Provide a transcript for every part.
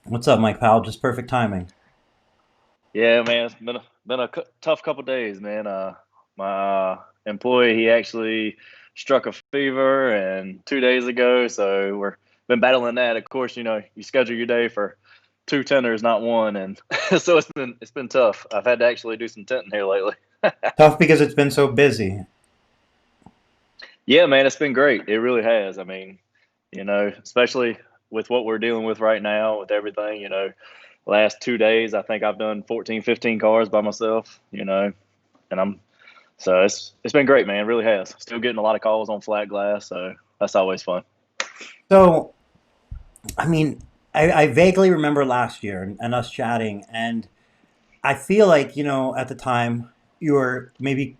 What's up, Mike Powell? Just perfect timing. Yeah, man, it's been a tough couple days, man. My employee he actually struck a fever, and 2 days ago, so we're been battling that. Of course, you schedule your day for two tenders, not one, and so it's been tough. I've had to actually do some tenting here lately. Tough because it's been so busy. Yeah, man, it's been great. It really has. I mean, especially with what we're dealing with right now, with everything. Last 2 days, I think I've done 14, 15 cars by myself. And it's been great, man. It really has. Still getting a lot of calls on flat glass, so that's always fun. So, I mean, I vaguely remember last year and us chatting, and I feel like, at the time you were maybe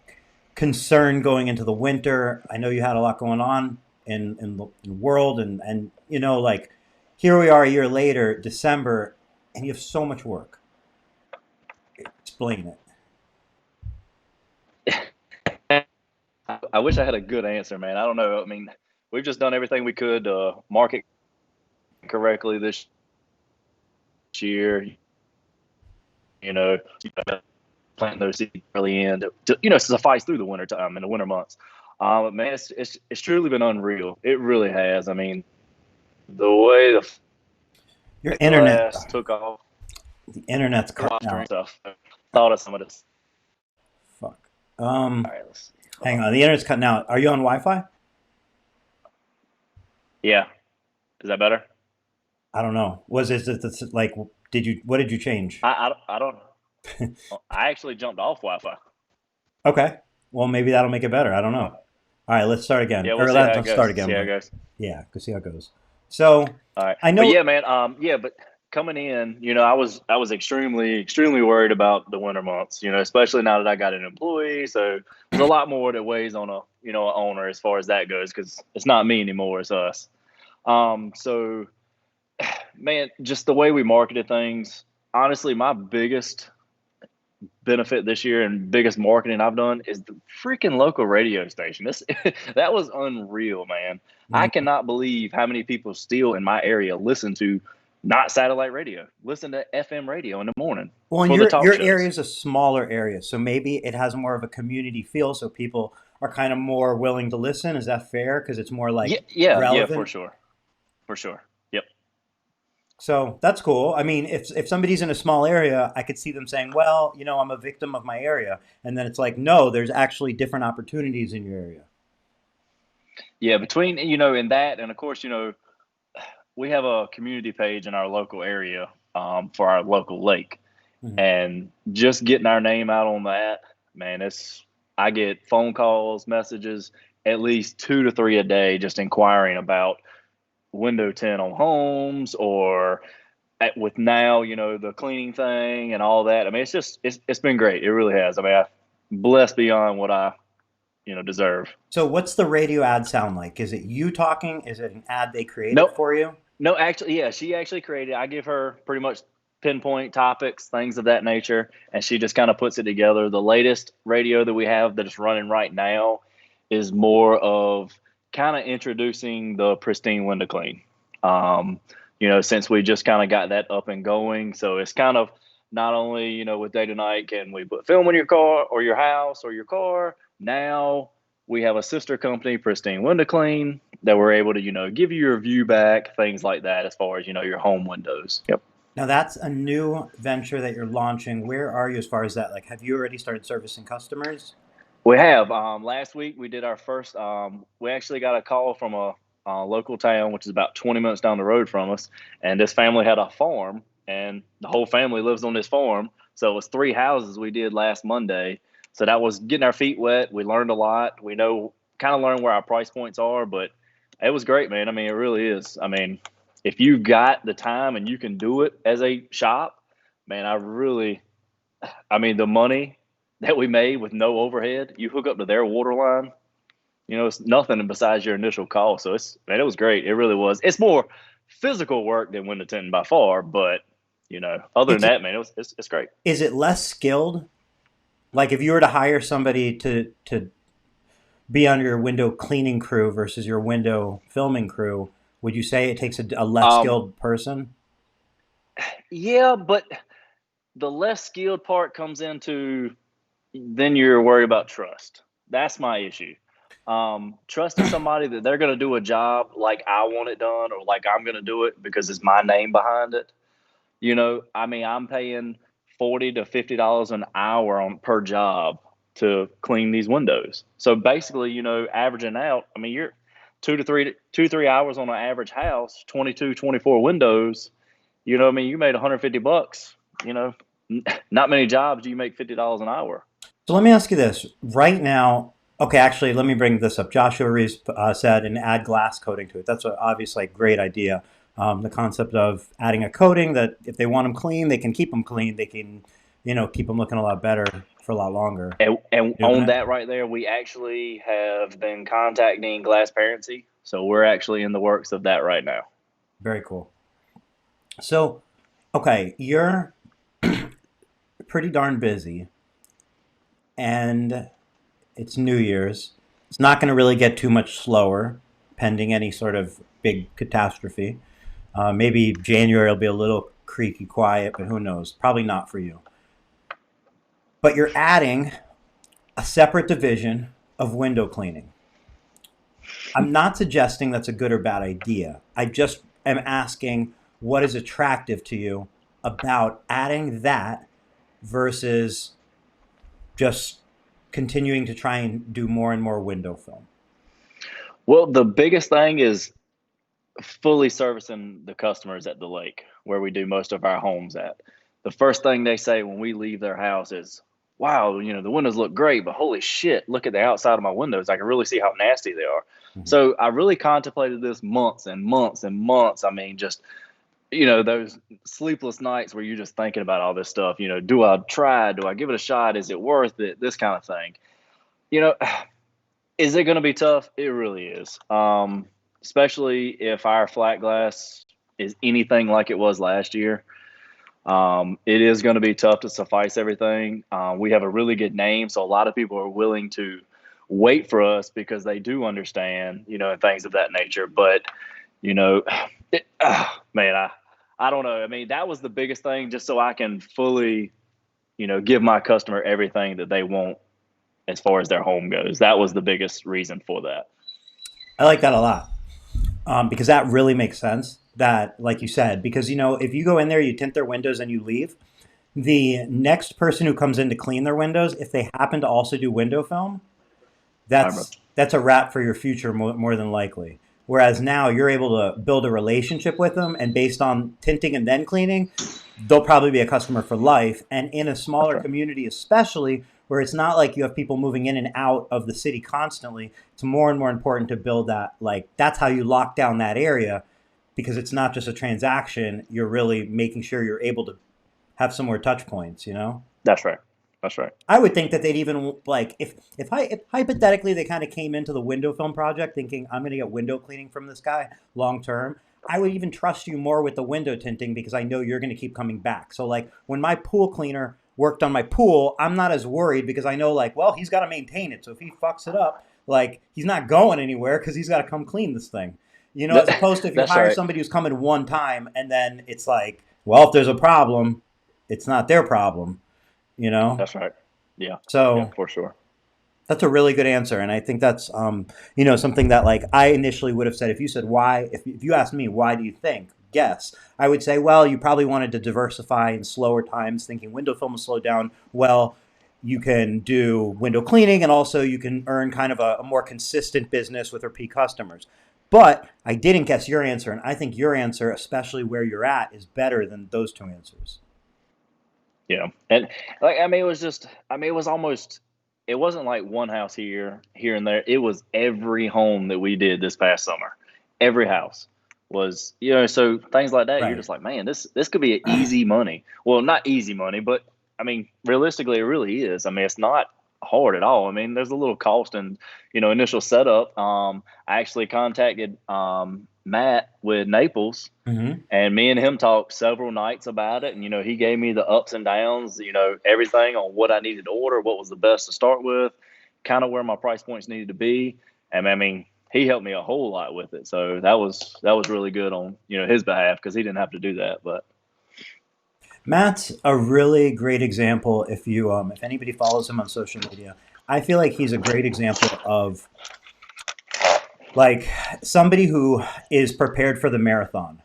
concerned going into the winter. I know you had a lot going on in the world, and, like here we are a year later, December, and you have so much work. Explain it. I wish I had a good answer, man. I don't know. I mean, we've just done everything we could to market correctly this year. You know, planting those seeds early in to suffice through the winter time in the winter months. But man, it's truly been unreal. It really has. I mean, the way Your the internet, glass took off, the internet's cutting fostering out. stuff. Thought of some of this. Fuck. All right, let's see. Hold Hang on. on, the internet's cutting out. Are you on Wi-Fi? Yeah, is that better? I don't know. Was it like? Did you? What did you change? I don't. I actually jumped off Wi-Fi. Okay. Well, maybe that'll make it better. I don't know. Uh, All right, let's start again. yeah, we'll Or see how it let's start goes. See again. how it But goes. yeah, go see how it goes. So All right, I but know. yeah, man. Yeah, but coming in, I was extremely worried about the winter months. Especially now that I got an employee, so there's a lot more that weighs on a owner as far as that goes because it's not me anymore, it's us. So man, just the way we marketed things. Honestly, my biggest benefit this year and biggest marketing I've done is the freaking local radio station. This that was unreal, man. I Mm, cannot believe how many people still in my area listen to not satellite radio, listen to FM radio in the morning well, and for the talk your area shows. is a smaller area, so maybe it has more of a community feel, so people are kind of more willing to listen. Is that fair? Because it's more Yeah, like yeah, for relevant. sure, for sure. Yep. So that's cool. I mean, if somebody's in a small area, I could see them saying, "Well, I'm a victim of my area," and then it's like, no, there's actually different opportunities in your area. Yeah, between in that and of course we have a community page in our local area for our local lake. Mhm. And just getting our name out on that, man, it's I get phone calls, messages, at least 2 to 3 a day, just inquiring about window tint on homes or with now the cleaning thing and all that. I mean, it's been great. It really has. I mean, I blessed beyond what I deserve. So what's the radio ad sound like? Is it you talking? Is it an ad they created Nope. for you? No, actually, yeah, she actually created. I give her pretty much pinpoint topics, things of that nature, and she just kind of puts it together. The latest radio that we have that is running right now is more of kind of introducing the pristine window clean. Um, since we just kind of got that up and going, so it's kind of not only with day to night can we put film in your car or your house or your car. Now we have a sister company, Pristine Window Clean, that we're able to, give you your view back, things like that, as far as, your home windows. Yep. Now that's a new venture that you're launching. Where are you as far as that? Like, have you already started servicing customers? We have. Last week we did our first, we actually got a call from a local town, which is about 20 minutes down the road from us. And this family had a farm, and the whole family lives on this farm. So it was 3 houses we did last Monday. So that was getting our feet wet. We learned a lot. We know, kind of learned where our price points are, but it was great, man. I mean, it really is. I mean, if you've got the time and you can do it as a shop, man, I mean, the money that we made with no overhead, you hook up to their water line, it's nothing besides your initial cost. So man, it was great. It really was. It's more physical work than window tinting by far, but other than It's that, man, it's great. is it less skilled? Like if you were to hire somebody to be on your window cleaning crew versus your window filming crew, would you say it takes a less Um, skilled person? Yeah, but the less skilled part comes into then you're worried about trust. That's my issue. Trusting somebody that they're going to do a job like I want it done or like I'm going to do it because it's my name behind it. I mean, I'm paying $40 to $50 an hour on per job to clean these windows. So basically, averaging out, I mean, you're 2 to 3 hours on an average house, 22, 24 windows. I mean, you made $150. You know, not many jobs do you make $50 an hour. So let me ask you this right now. Okay, actually, let me bring this up. Joshua Reese said, and add glass coating to it. That's obviously a great idea. The concept of adding a coating that if they want them clean, they can keep them clean. They can, keep them looking a lot better for a lot longer And doing on it. that right there, we actually have been contacting Glass Parency. So we're actually in the works of that right now. Very cool. So, okay, you're pretty darn busy, and it's New Year's. It's not going to really get too much slower, pending any sort of big catastrophe. Maybe January will be a little creaky quiet, but who knows? Probably not for you. But you're adding a separate division of window cleaning. I'm not suggesting that's a good or bad idea. I just am asking what is attractive to you about adding that versus just continuing to try and do more and more window film. Well, the biggest thing is fully servicing the customers at the lake where we do most of our homes at. The first thing they say when we leave their house is, wow, the windows look great, but holy shit, look at the outside of my windows. I can really see how nasty they are. Mhm. So I really contemplated this months and months and months. I mean, just, those sleepless nights where you're just thinking about all this stuff. Do I try? Do I give it a shot? Is it worth it? This kind of thing. You know, is it going to be tough? It really is. Especially if our flat glass is anything like it was last year. It is going to be tough to suffice everything. We have a really good name, so a lot of people are willing to wait for us because they do understand, and things of that nature. But you know, man, I don't know. I mean, that was the biggest thing, just so I can fully, give my customer everything that they want as far as their home goes. That was the biggest reason for that. I like that a lot because that really makes sense. That, like you said, because if you go in there, you tint their windows, and you leave, the next person who comes in to clean their windows, if they happen to also do window film, I remember. that's a wrap for your future more than likely. Whereas now you're able to build a relationship with them, and based on tinting and then cleaning, they'll probably be a customer for life. And in a That's smaller right. community, especially where it's not like you have people moving in and out of the city constantly, it's more and more important to build that. Like, that's how you lock down that area, because it's not just a transaction. You're really making sure you're able to have some more touch points. That's right. That's right. I would think that they'd even like if hypothetically they kind of came into the window film project thinking I'm going to get window cleaning from this guy long term. I would even trust you more with the window tinting because I know you're going to keep coming back. So like when my pool cleaner worked on my pool, I'm not as worried because I know like, well, he's got to maintain it. So if he fucks it up, like he's not going anywhere because he's got to come clean this thing. As opposed to if you That's hire right. somebody who's coming one time and then it's like, well, if there's a problem, it's not their problem, you know? That's right. Yeah. Yeah, So for sure. that's a really good answer, and I think that's something that like I initially would have said if you said why if you asked me why do you think guess I would say well you probably wanted to diversify in slower times thinking window film will slow down well you can do window cleaning and also you can earn kind of a more consistent business with repeat customers. But I didn't guess your answer, and I think your answer, especially where you're at, is better than those two answers. And like I mean, it was just I mean, it was almost it wasn't like one house here and there. It was every home that we did this past summer. Every house was so things like that. You're Right. just like, man, this could be an easy money. Well, not easy money, but I mean, realistically, it really is. I mean, it's not hard at all. I mean, there's a little cost and initial setup. I actually contacted Matt with Naples Hmm. and me and him talked several nights about it. And, he gave me the ups and downs, everything on what I needed to order, what was the best to start with, kind of where my price points needed to be. And I mean, he helped me a whole lot with it. So that was really good on, his behalf because he didn't have to do that. But Matt's a really great example. If anybody follows him on social media, I feel like he's a great example of like somebody who is prepared for the marathon,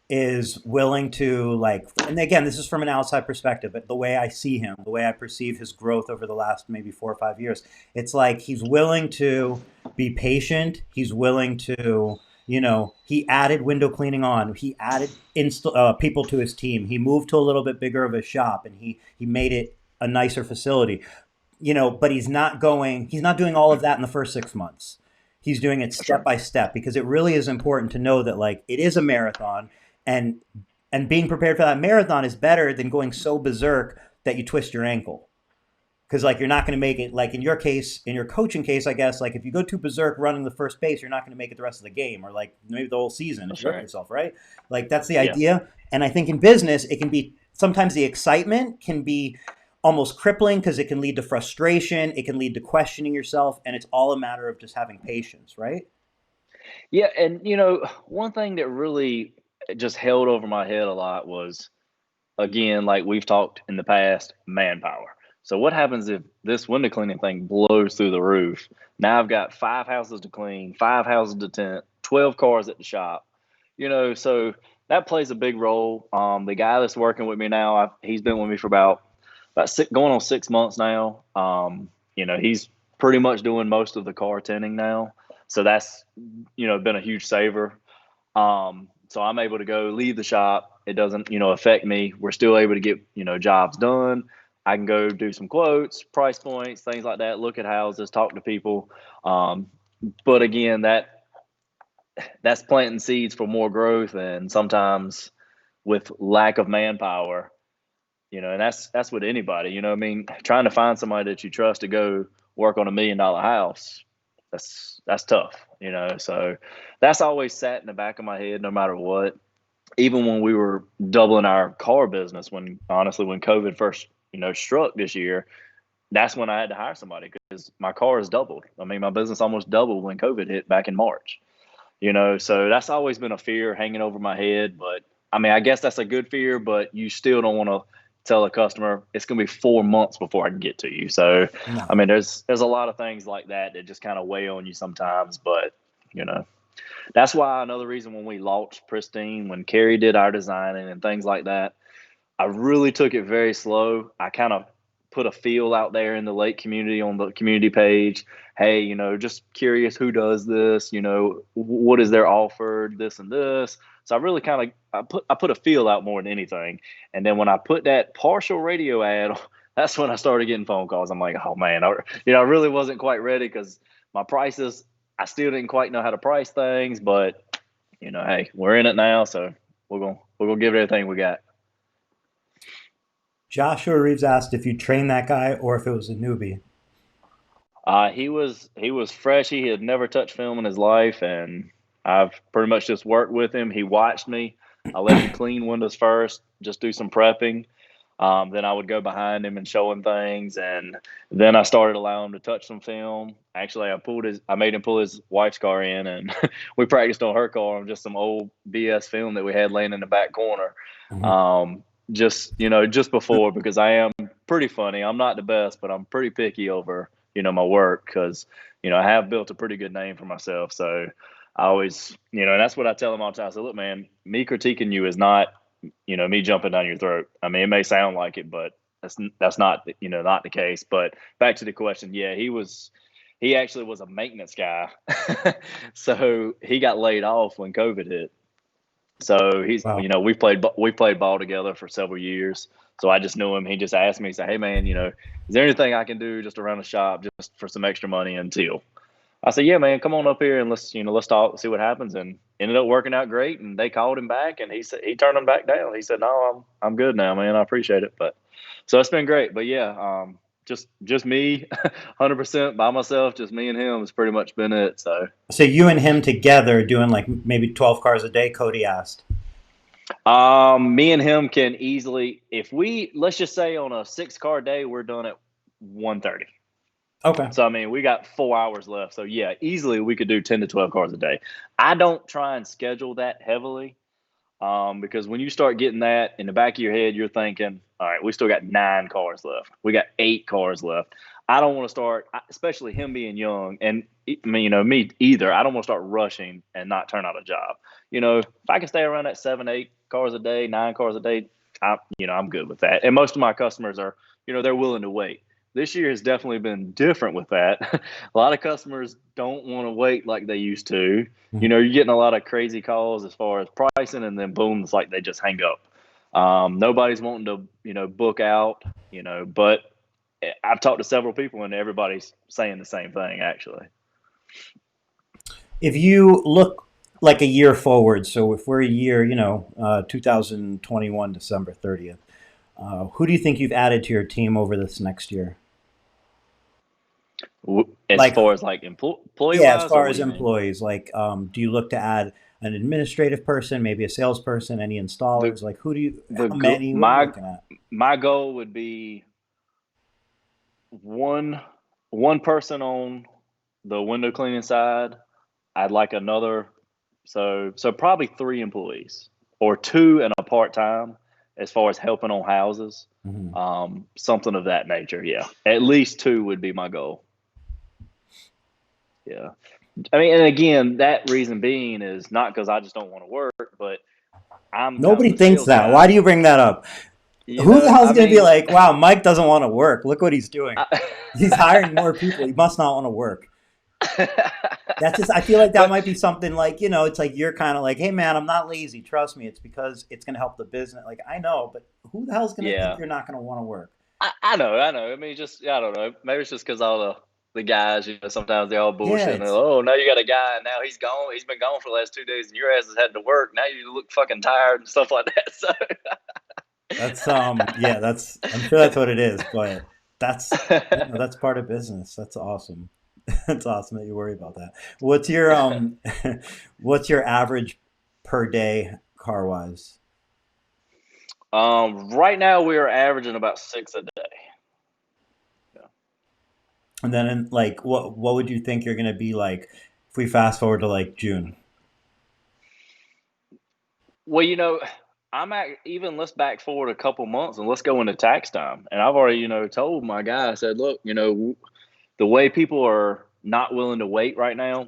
is willing to like, and again, this is from an outside perspective, but the way I see him, the way I perceive his growth over the last maybe 4 or 5 years, it's like he's willing to be patient. He's willing to, he added window cleaning on. He added people to his team. He moved to a little bit bigger of a shop, and he made it a nicer facility. But he's not doing all of that in the first 6 months. He's doing it That's step right. by step because it really is important to know that like it is a marathon, and being prepared for that marathon is better than going so berserk that you twist your ankle. Because like you're not going to make it, like in your case, in your coaching case, I guess, like if you go too berserk running the first pace, you're not going to make it the rest of the game, or like maybe the whole season if That's you hurt right. yourself, right? Like that's the Yeah. idea. And I think in business it can be, sometimes the excitement can be almost crippling because it can lead to frustration, it can lead to questioning yourself, and it's all a matter of just having patience, right? Yeah, and one thing that really just held over my head a lot was, again, like we've talked in the past, manpower. So what happens if this window cleaning thing blows through the roof? Now I've got 5 houses to clean, 5 houses to tint, 12 cars at the shop. So that plays a big role. The guy that's working with me now, he's been with me for about going on 6 months now. He's pretty much doing most of the car tinting now. So that's been a huge saver. So I'm able to go leave the shop. It doesn't, affect me. We're still able to get, jobs done. I can go do some quotes, price points, things like that, look at houses, talk to people. Um, but again, that's planting seeds for more growth, and sometimes with lack of manpower, and that's with anybody, I mean, trying to find somebody that you trust to go work on $1 million house, that's tough, so that's always sat in the back of my head no matter what. Even when we were doubling our car business, when honestly, when COVID first, struck this year, that's when I had to hire somebody because my car has doubled. I mean, my business almost doubled when COVID hit back in March. So that's always been a fear hanging over my head. But I mean, I guess that's a good fear, but you still don't want to tell a customer it's going to be 4 months before I can get to you. So, I No. mean, there's a lot of things like that that just kind of weigh on you sometimes. But you know, that's why another reason when we launched Pristine, when Carrie did our designing and things like that, I really took it very slow. I kind of put a feel out there in the lake community on the community page. Hey, just curious who does this, what is their offered, this and this. So I really kind of I put a feel out more than anything. And then when I put that partial radio ad, that's when I started getting phone calls. I'm like, oh man, I really wasn't quite ready because my prices, I still didn't quite know how to price things, but hey, we're in it now, so we're gonna give it everything we got. Joshua Reeves asked if you trained that guy or if it was a newbie. He was fresh. He had never touched film in his life, and I've pretty much just worked with him. He watched me. I let him clean windows first, just do some prepping. Then I would go behind him and show him things, and then I started allowing him to touch some film. Actually, I made him pull his wife's car in, and we practiced on her car on just some old BS film that we had laying in the back corner. Mhm. Just before, because I am pretty funny. I'm not the best, but I'm pretty picky over my work because I have built a pretty good name for myself. So I always, and that's what I tell them all the time. I say, look, man, me critiquing you is not me jumping down your throat. I mean, it may sound like it, but that's not not the case. But back to the question, yeah, he actually was a maintenance guy, so he got laid off when COVID hit. So he's, Wow. we played ball together for several years. So I just knew him. He just asked me, he said, "Hey man, is there anything I can do just around the shop just for some extra money until?" I said, "Yeah, man, come on up here and let's talk, see what happens." And ended up working out great. And they called him back, and he said he turned them back down. He said, "No, I'm good now, man. I appreciate it." But so it's been great. But yeah, just me, 100% by myself. Just me and him has pretty much been it. So So you and him together doing like maybe 12 cars a day, Cody asked. Me and him can easily, if let's just say on a 6 car day, we're done at 1:30. Okay. So I mean, we got 4 hours left. So yeah, easily we could do 10 to 12 cars a day. I don't try and schedule that heavily. Because when you start getting that in the back of your head, you're thinking, all right, we still got 9 cars left. We got 8 cars left. I don't want to start, especially him being young, and I mean, me either. I don't want to start rushing and not turn out a job. If I can stay around that 7, 8 cars a day, 9 cars a day, I'm good with that. And most of my customers are, they're willing to wait. This year has definitely been different with that. A lot of customers don't want to wait like they used to. You're getting a lot of crazy calls as far as pricing, and then boom, it's like they just hang up. Nobody's wanting to, book out, but I've talked to several people and everybody's saying the same thing, actually. If you look like a year forward, so if we're a year, 2021, December 30th, who do you think you've added to your team over this next year? As Like, far as like employee yeah, as wise, or far what as do you mean? employees, like, do you look to add an administrative person, maybe a salesperson, any The installers? Like, the how many? What are you looking at? my goal would be one one person on the window cleaning side. I'd like another, so probably 3 employees or two and a part time as far as helping on houses, Mhm. something of that nature. Yeah, at least two would be my goal. Yeah, I mean, and again, that reason being is not because I just don't want to work, but I'm kind of Nobody the thinks sales that. guy. Why do you bring that up? Who the hell's I going to be mean, like, wow, Mike doesn't want to work. Look what he's doing. I, He's hiring more people. He must not want to work. That's just, I feel like that but might be something like, it's like you're kind of like, hey, man, I'm not lazy. Trust me. It's because it's going to help the business. Like, I know, but who the hell's going to think yeah, you're not going to want to work? I know. I mean, just I don't know. Maybe it's just because all the guys, sometimes they all Yeah, bullshit. And they're like, oh, now you got a guy, and now he's gone. He's been gone for the last 2 days, and your ass has had to work. Now you look fucking tired and stuff like that. So, yeah, I'm sure that's what it is, but that's part of business. That's awesome. That's awesome that you worry about that. What's your, what's your average per day car wise? right now we are averaging about 6 a day. Yeah. And then like what would you think you're going to be like if we fast forward to like June? Well, even let's back forward a couple months and let's go into tax time. And I've already, told my guy, I said, look, the way people are not willing to wait right now,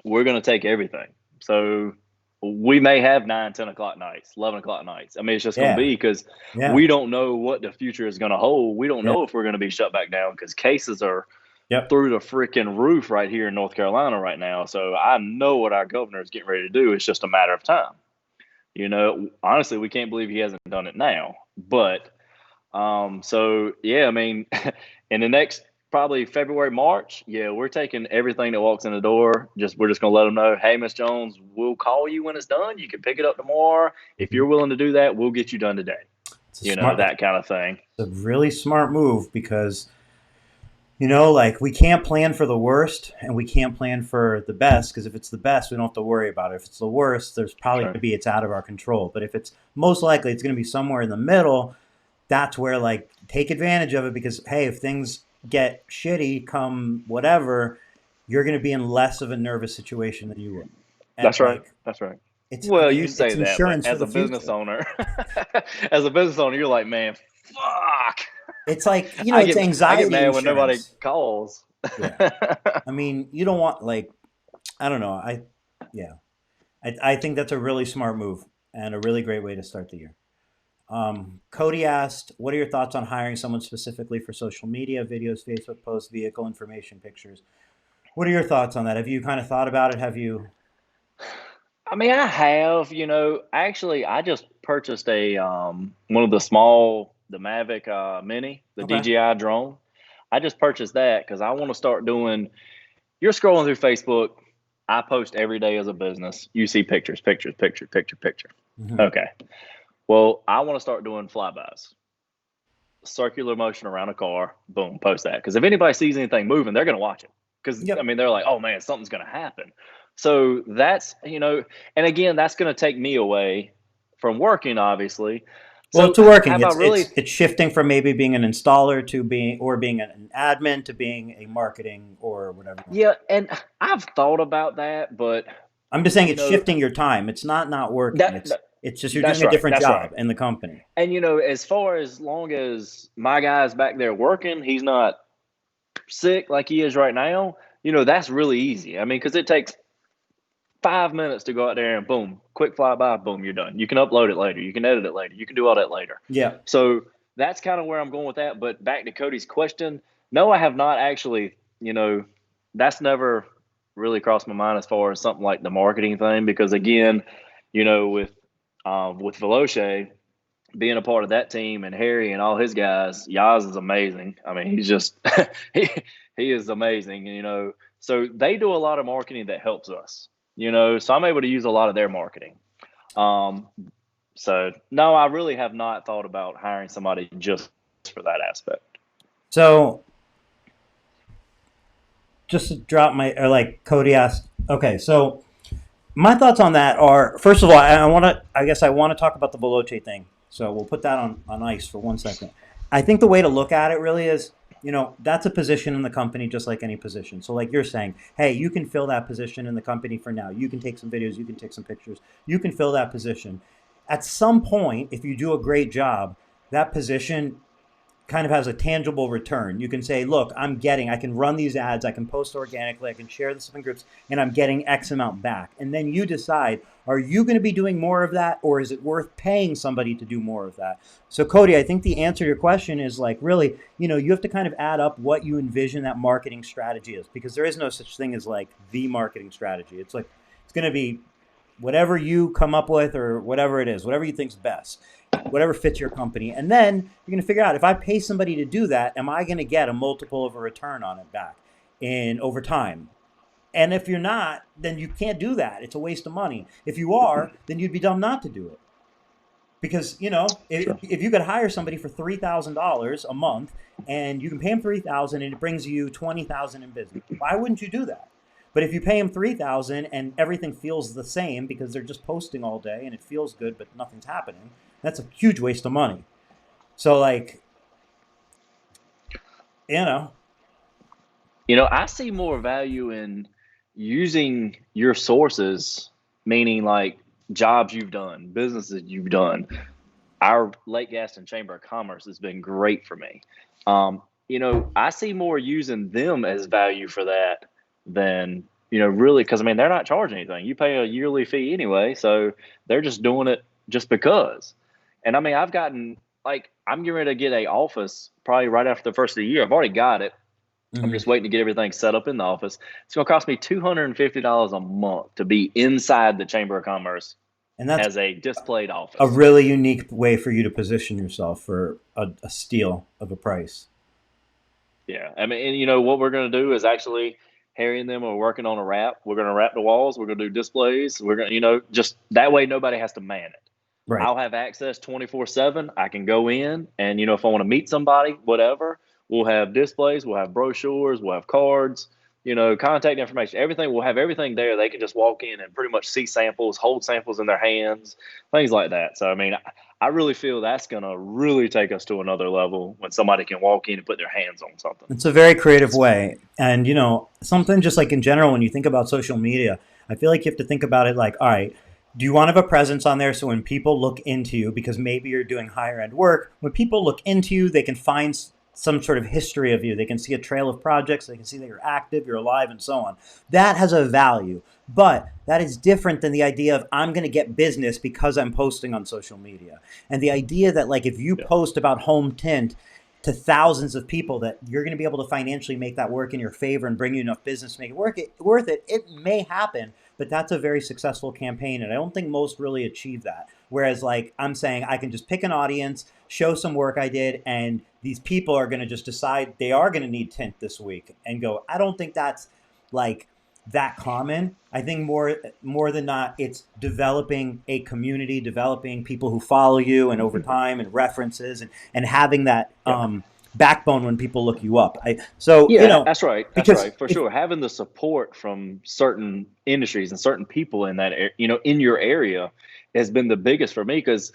we're going to take everything. So we may have 9, 10 o'clock nights, 11 o'clock nights. I mean, it's just going to Yeah. be because Yeah. we don't know what the future is going to hold. We don't Yeah. know if we're going to be shut back down because cases are Yep. through the freaking roof right here in North Carolina right now. So I know what our governor is getting ready to do. It's just a matter of time. Honestly, we can't believe he hasn't done it now. But so yeah, I mean, in the next probably February, March, yeah, we're taking everything that walks in the door. We're just gonna let them know, hey, Miss Jones, we'll call you when it's done. You can pick it up tomorrow. If Mhm. you're willing to do that, we'll get you done today. It's a smart, That kind of thing. it's a really smart move because like we can't plan for the worst and we can't plan for the best because if it's the best, we don't have to worry about it. If it's the worst, there's probably going Sure. to be it's out of our control. But if it's most likely it's going to be somewhere in the middle, that's where like take advantage of it because hey, if things get shitty come whatever, you're going to be in less of a nervous situation than you were. And That's right. like That's right. I Well, you mean, it's say that, but insurance for as the a business future. owner, as a business owner, you're like, man, fuck. It's like, I it's get anxiety mad when nobody insurance. calls. Yeah. I mean, you don't want like I don't know. Yeah. I think that's a really smart move and a really great way to start the year. Cody asked, "What are your thoughts on hiring someone specifically for social media, videos, Facebook posts, vehicle information, pictures? What are your thoughts on that? Have you kind of thought about it? Have you? I mean, I have, actually, I just purchased a one of the Mavic Mini, the Okay. DJI drone. I just purchased that because I want to start doing. You're scrolling through Facebook. I post every day as a business. You see pictures, pictures, picture, picture, picture. Hmm. Okay. Well, I want to start doing flybys, circular motion around a car. Boom, post that. Because if anybody sees anything moving, they're going to watch it. Because I Yep. mean, they're like, oh man, something's going to happen. So that's and again, that's going to take me away from working, obviously. Well, So to working, have I really? it's shifting from maybe being an installer to being an admin to being a marketing or whatever. Yeah, and I've thought about that, but I'm just saying you it's know shifting your time. It's not working. that It's It's just you're That's doing a right. different That's right. job in the company. And as far as long as my guy's back there working, he's not sick like he is right now. That's really easy. I mean, because it takes 5 minutes to go out there and boom, quick flyby, boom, you're done. You can upload it later. You can edit it later. You can do all that later. Yeah. So that's kind of where I'm going with that. But back to Cody's question, no, I have not actually. That's never really crossed my mind as far as something like the marketing thing because again, with Veloce being a part of that team and Harry and all his guys, Yaz is amazing. I mean, he's just he he is amazing. So they do a lot of marketing that helps us. So I'm able to use a lot of their marketing. Um, so no, I really have not thought about hiring somebody just for that aspect. So just to drop my, or like Cody asked, okay, so my thoughts on that are, first of all, I guess I want to talk about the Veloce thing. So we'll put that on ice for 1 second. I think the way to look at it really is, that's a position in the company just like any position. So like you're saying, hey, you can fill that position in the company for now. You can take some videos, you can take some pictures, you can fill that position. At some point, if you do a great job, that position kind of has a tangible return. You can say, look, I can run these ads, I can post organically, I can share this in groups, and I'm getting X amount back. And then you decide, are you going to be doing more of that, or is it worth paying somebody to do more of that? So, Cody, I think the answer to your question is like, really, you have to kind of add up what you envision that marketing strategy is, because there is no such thing as like the marketing strategy. It's like, it's going to be whatever you come up with or whatever it is, whatever you think's best, whatever fits your company. And then you're going to figure out, if I pay somebody to do that, am I going to get a multiple of a return on it back in over time? And if you're not, then you can't do that. It's a waste of money. If you are, then you'd be dumb not to do it. Because, Sure. if you could hire somebody for $3,000 a month and you can pay them 3,000 and it brings you 20,000 in business, why wouldn't you do that? But if you pay them 3,000 and everything feels the same because they're just posting all day and it feels good but nothing's happening, that's a huge waste of money. So like, you know, I see more value in using your sources, meaning like jobs you've done, businesses you've done. Our Lake Gaston Chamber of Commerce has been great for me. I see more using them as value for that than, really, because I mean, they're not charging anything. You pay a yearly fee anyway, so they're just doing it just because. And I mean, I'm getting ready to get a office probably right after the first of the year. I've already got it. I'm mhm. just waiting to get everything set up in the office. It's going to cost me $250 a month to be inside the Chamber of Commerce And that's as a displayed a office. really unique way for you to position yourself for a steal of a price. Yeah, I mean, and what we're going to do is actually Harry and them are working on a wrap. We're going to wrap the walls. We're going to do displays. We're going to, just that way nobody has to man it. Right. I'll have access 24/7. I can go in and if I want to meet somebody, whatever, we'll have displays, we'll have brochures, we'll have cards, contact information, everything. We'll have everything there. They can just walk in and pretty much see samples, hold samples in their hands, things like that. So I mean, I really feel that's going to really take us to another level when somebody can walk in and put their hands on something. It's a very creative way. And, something just like in general, when you think about social media, I feel like you have to think about it like, all right, do you want to have a presence on there so when people look into you, because maybe you're doing higher end work, when people look into you, they can find some sort of history of you. They can see a trail of projects. They can see that you're active, you're alive, and so on. That has a value. But that is different than the idea of I'm going to get business because I'm posting on social media. And the idea that, like, if you Yeah. post about home tint to thousands of people, that you're going to be able to financially make that work in your favor and bring you enough business to make worth it. It may happen, but that's a very successful campaign, and I don't think most really achieve that. Whereas, like I'm saying, I can just pick an audience, show some work I did, and these people are going to just decide they are going to need tint this week and go. I don't think that's like that common. I think more than not, it's developing a community, developing people who follow you, and over time, and references, and having that Yeah. backbone when people look you up. So Yeah, that's right. That's because right. For if sure. Having the support from certain industries and certain people in that, in your area has been the biggest for me because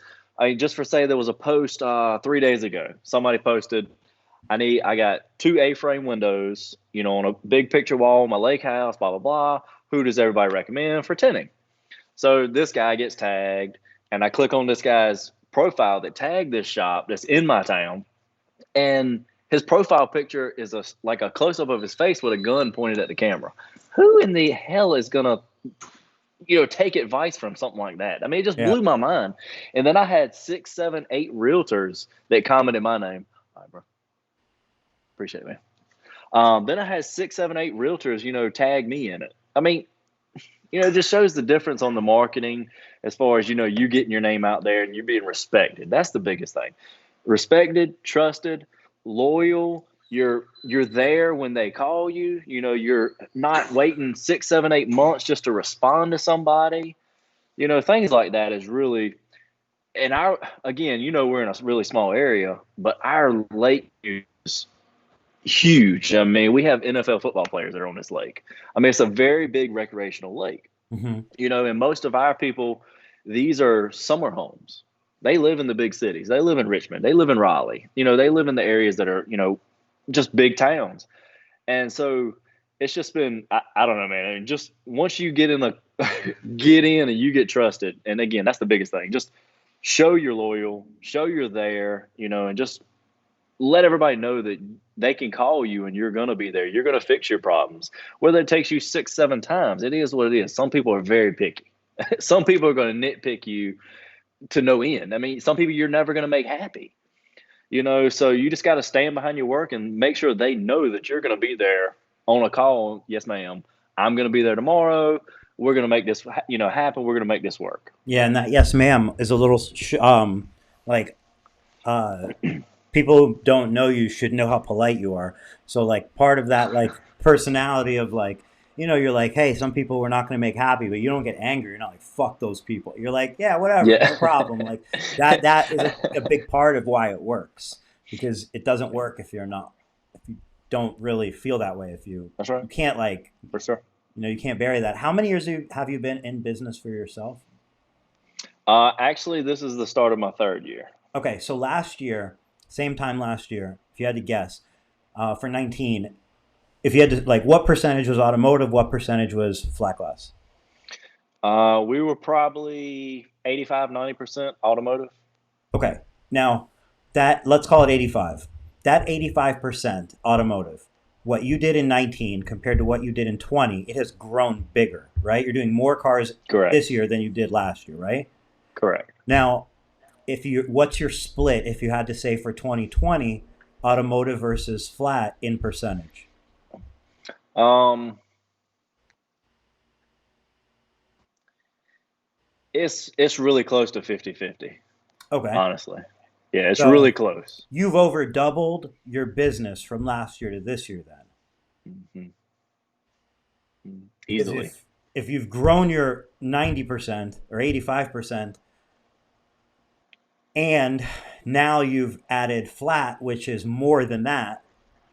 just for say there was a post 3 days ago, somebody posted, I got two A-frame windows, on a big picture wall, in my lake house, blah, blah, blah. Who does everybody recommend for tinting? So this guy gets tagged and I click on this guy's profile that tagged this shop that's in my town, and his profile picture is like a close up of his face with a gun pointed at the camera. Who in the hell is gonna take advice from something like that? I mean, it just Yeah. blew my mind. And then I had 6, 7, 8 realtors that commented my name. All right, bro. Appreciate it, man. Then I had 6, 7, 8 realtors, tag me in it. I mean, it just shows the difference on the marketing as far as, you getting your name out there and you being respected. That's the biggest thing. Respected, trusted, loyal. You're there when they call you. You're not waiting 6, 7, 8 months just to respond to somebody. Things like that is really, and our again, we're in a really small area, but our lake is huge. I mean, we have NFL football players that are on this lake. I mean, it's a very big recreational lake. Hmm. And most of our people, these are summer homes. They live in the big cities. They live in Richmond. They live in Raleigh. They live in the areas that are, just big towns. And so it's just been, I don't know, man. I mean, just once you get in get in and you get trusted. And again, that's the biggest thing. Just show you're loyal, show you're there, and just let everybody know that they can call you and you're going to be there. You're going to fix your problems. Whether it takes you 6, 7 times, it is what it is. Some people are very picky. Some people are going to nitpick you to no end. I mean, some people you're never going to make happy. So you just got to stand behind your work and make sure they know that you're going to be there on a call. Yes, ma'am. I'm going to be there tomorrow. We're going to make this, happen. We're going to make this work. Yeah, and that yes, ma'am is a little like uh people who don't know you should know how polite you are. So like part of that like personality of like you're like, hey, some people we're not going to make happy, but you don't get angry. You're not like fuck those people. You're like, yeah, whatever, Yeah. no problem. Like that is a big part of why it works because it doesn't work if you're not if you don't really feel that way. If That's right. you can't like For sure. you can't bury that. How many years have you been in business for yourself? Actually, this is the start of my 3rd year. Okay, so last year, same time last year, if you had to guess, for 19, if you had to, like, what percentage was automotive, what percentage was flat glass? We were probably 85, 90% automotive. Okay, now let's call it 85. That 85% automotive, what you did in 19 compared to what you did in 20, it has grown bigger, right? You're doing more cars Correct. this year than you did last year, right? Correct. Now, what's your split if you had to say for 2020 automotive versus flat in percentage? Um, it's really close to 50-50, Okay. honestly. Yeah, it's really So close. you've over doubled your business from last year to this year then. Hmm. Because Easily. if you've grown your 90% or 85% and now you've added flat, which is more than that,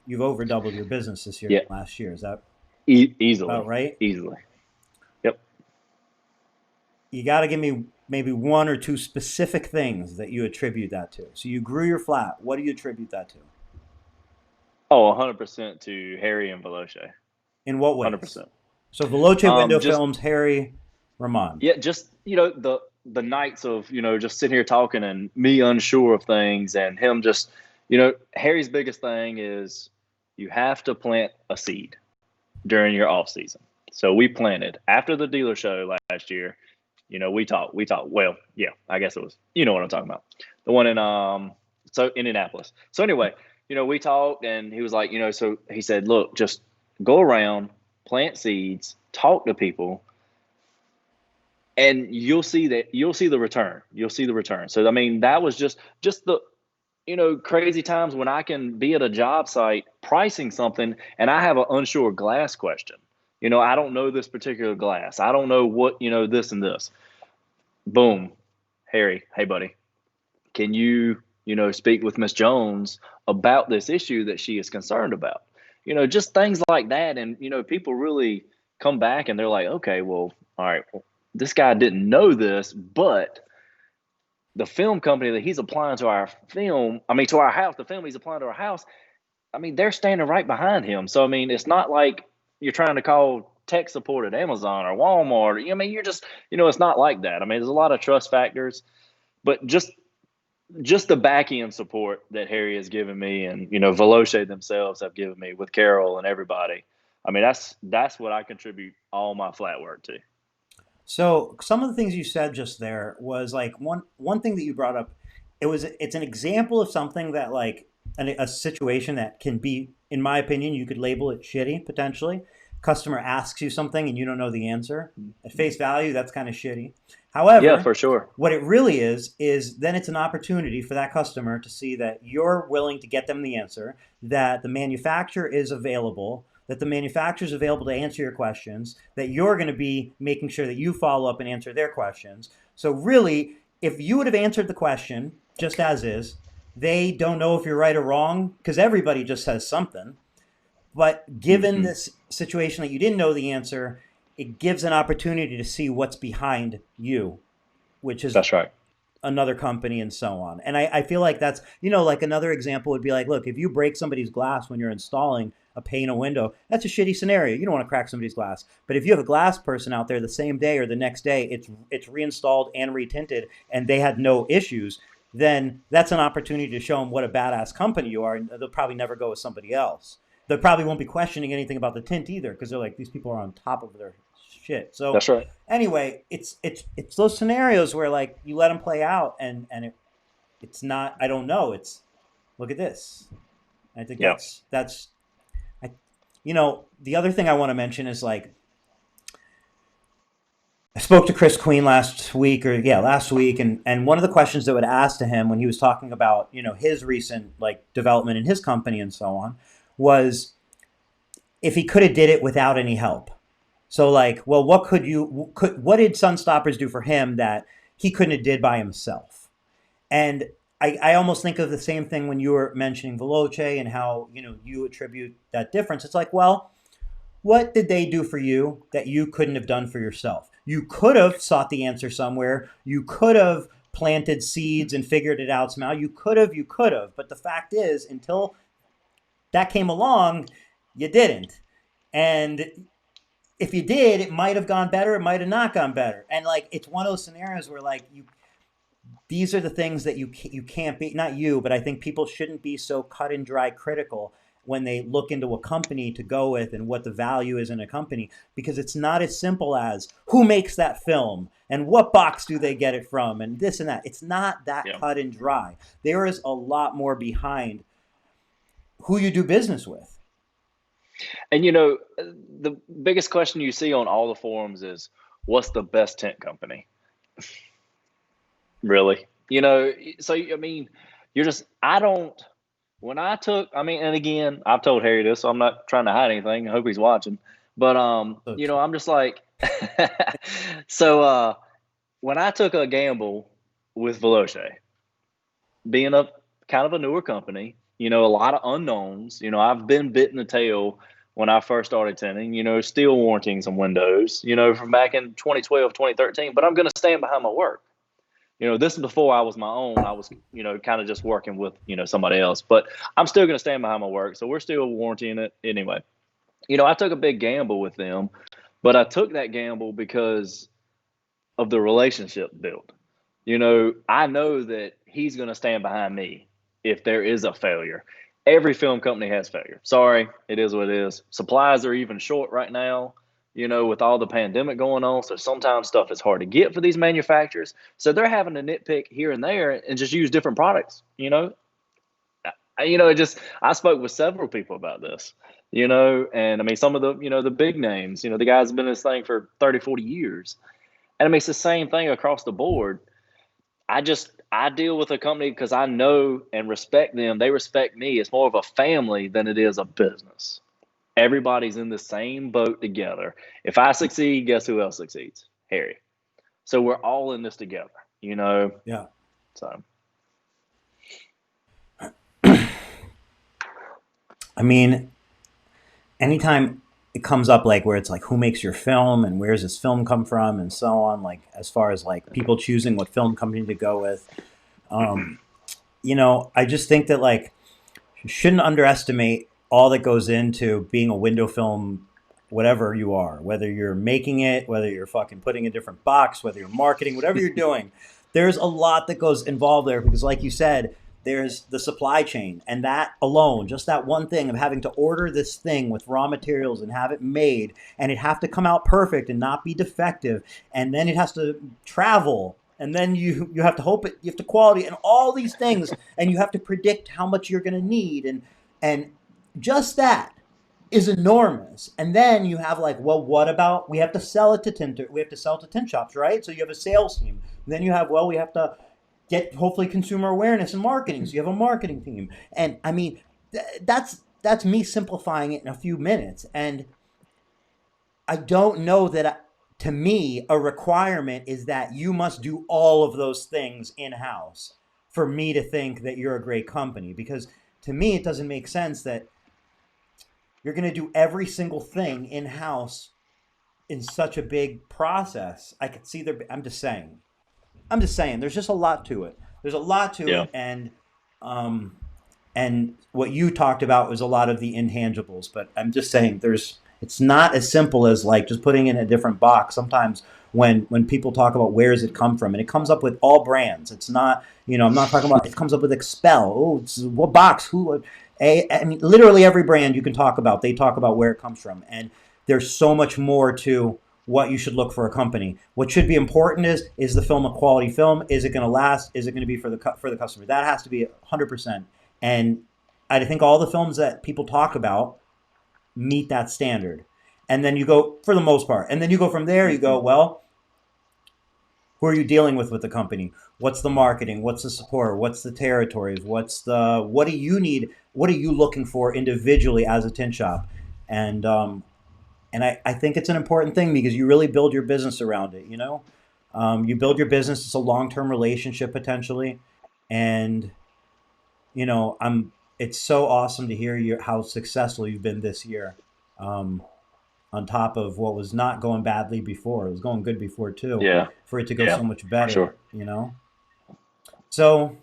you've over doubled your business this year Yeah, than last year. Is that about easily. right? Easily. Yep. You got to give me maybe one or two specific things that you attribute that to. So you grew your flat. What do you attribute that to? Oh, 100% to Harry and Veloce. In what ways? 100%. So Veloce Window Just Films, Harry, Ramon. Yeah, just the nights of just sitting here talking and me unsure of things and him just Harry's biggest thing is you have to plant a seed during your off season. So we planted after the dealer show last year. We talked. Well, yeah, I guess it was. You know what I'm talking about. The one in Indianapolis. So anyway, we talked and he was like, so he said, look, just go around, plant seeds, talk to people, and you'll see the return. You'll see the return. So I mean, that was just the crazy times when I can be at a job site pricing something and I have an unsure glass question. I don't know this particular glass. I don't know what, this and this. Boom. Harry, hey buddy, can you, speak with Miss Jones about this issue that she is concerned about? Just things like that. And, people really come back and they're like, okay, well, all right, well, this guy didn't know this, but the film company that he's applying to our film, I mean, to our house, the film he's applying to our house, I mean, they're standing right behind him. So, I mean, it's not like you're trying to call tech support at Amazon or Walmart. I mean, you're just, it's not like that. I mean, there's a lot of trust factors, but just the back end support that Harry has given me, and Veloce themselves have given me with Carol and everybody. I mean, that's what I contribute all my flat work to. So some of the things you said just there was like one thing that you brought up. It's an example of something that like a situation that can be, in my opinion, you could label it shitty potentially. Customer asks you something and you don't know the answer. At face value, that's kind of shitty. Yeah, However, for sure. what it really is then it's an opportunity for that customer to see that you're willing to get them the answer, that the manufacturer is available, that the manufacturer is available to answer your questions, that you're going to be making sure that you follow up and answer their questions. So really, if you would have answered the question just as is, they don't know if you're right or wrong because everybody just says something. But given Hmm. this situation that you didn't know the answer, it gives an opportunity to see what's behind you, which is That's right. another company and so on. And I feel like that's, like another example would be like, look, if you break somebody's glass when you're installing a pane a window, that's a shitty scenario. You don't want to crack somebody's glass. But if you have a glass person out there the same day or the next day, it's reinstalled and retinted and they had no issues, then that's an opportunity to show them what a badass company you are. And they'll probably never go with somebody else. They probably won't be questioning anything about the tint either because they're like, these people are on top of their shit. So That's right. anyway, it's those scenarios where like you let them play out and it's not. I don't know. It's look at this. I think Yeah. that's I, the other thing I want to mention is like I spoke to Chris Queen last week, and one of the questions that would ask to him when he was talking about his recent like development in his company and so on was if he could have did it without any help. So like, well, what did Sunstoppers do for him that he couldn't have did by himself? And I almost think of the same thing when you were mentioning Veloce and how you attribute that difference. It's like, well, what did they do for you that you couldn't have done for yourself? You could have sought the answer somewhere. You could have planted seeds and figured it out somehow. You could have. But the fact is, until that came along, you didn't. And if you did, it might have gone better. It might have not gone better. And like, it's one of those scenarios where like these are the things that you can't be. Not you, but I think people shouldn't be so cut and dry critical when they look into a company to go with and what the value is in a company because it's not as simple as who makes that film and what box do they get it from and this and that. It's not that Yeah. cut and dry. There is a lot more behind who you do business with. And the biggest question you see on all the forums is, what's the best tent company? Really? So I mean, you're just I don't when I took I mean, and again, I've told Harry this, so I'm not trying to hide anything. I hope he's watching. But So true. I'm just like so when I took a gamble with Veloce, being a kind of a newer company, a lot of unknowns. I've been bit in the tail when I first started tinting, still warranting some windows, from back in 2012, 2013, but I'm going to stand behind my work. This is before I was my own. I was, kind of just working with, somebody else, but I'm still going to stand behind my work. So we're still warranting it anyway. I took a big gamble with them, but I took that gamble because of the relationship built. I know that he's going to stand behind me if there is a failure. Every film company has failure. Sorry, it is what it is. Supplies are even short right now, with all the pandemic going on. So sometimes stuff is hard to get for these manufacturers. So they're having to nitpick here and there and just use different products. I spoke with several people about this, and I mean, some of the big names, the guys have been in this thing for 30, 40 years. And I mean, it's the same thing across the board. I deal with a company because I know and respect them. They respect me. It's more of a family than it is a business. Everybody's in the same boat together. If I succeed, guess who else succeeds? Harry. So we're all in this together, you know. Yeah. So I mean, anytime it comes up like where it's like who makes your film and where's this film come from and so on, like as far as like people choosing what film company to go with, um, I just think that like you shouldn't underestimate all that goes into being a window film whatever you are, whether you're making it, whether you're fucking putting a different box, whether you're marketing, whatever you're doing, there's a lot that goes involved there because, like you said, there's the supply chain, and that alone, just that one thing of having to order this thing with raw materials and have it made, and it have to come out perfect and not be defective, and then it has to travel, and then you have to hope it, you have to quality and all these things, and you have to predict how much you're going to need, and just that is enormous. And then you have like, well, what about we have to sell it to tinter, we have to sell it to tint shops, right? So you have a sales team. And then you have, well, we have to get hopefully consumer awareness and marketing. So you have a marketing team. And I mean, that's me simplifying it in a few minutes. And I don't know that to me a requirement is that you must do all of those things in house for me to think that you're a great company, because to me it doesn't make sense that you're going to do every single thing in house in such a big process. I could see there. I'm just saying. I'm just saying. There's just a lot to it. There's a lot to Yeah. it, um, and what you talked about was a lot of the intangibles. But I'm just saying, there's. It's not as simple as like just putting in a different box. Sometimes when people talk about where does it come from, and it comes up with all brands. It's not. I'm not talking about. It comes up with Expel. Oh, it's what box? Who? I mean, literally every brand you can talk about, they talk about where it comes from, and there's so much more to what you should look for a company. What should be important is the film a quality film? Is it going to last? Is it going to be for the customer? That has to be 100%. And I think all the films that people talk about meet that standard. And then you go for the most part, and then you go from there. You Hmm. go, well, who are you dealing with the company? What's the marketing? What's the support? What's the territories? What do you need? What are you looking for individually as a tin shop? And I think it's an important thing because you really build your business around it. You build your business. It's a long term relationship potentially, and I'm. It's so awesome to hear how successful you've been this year. Um, on top of what was not going badly before, it was going good before too. Yeah. For it to go Yeah. so much For better, sure. So,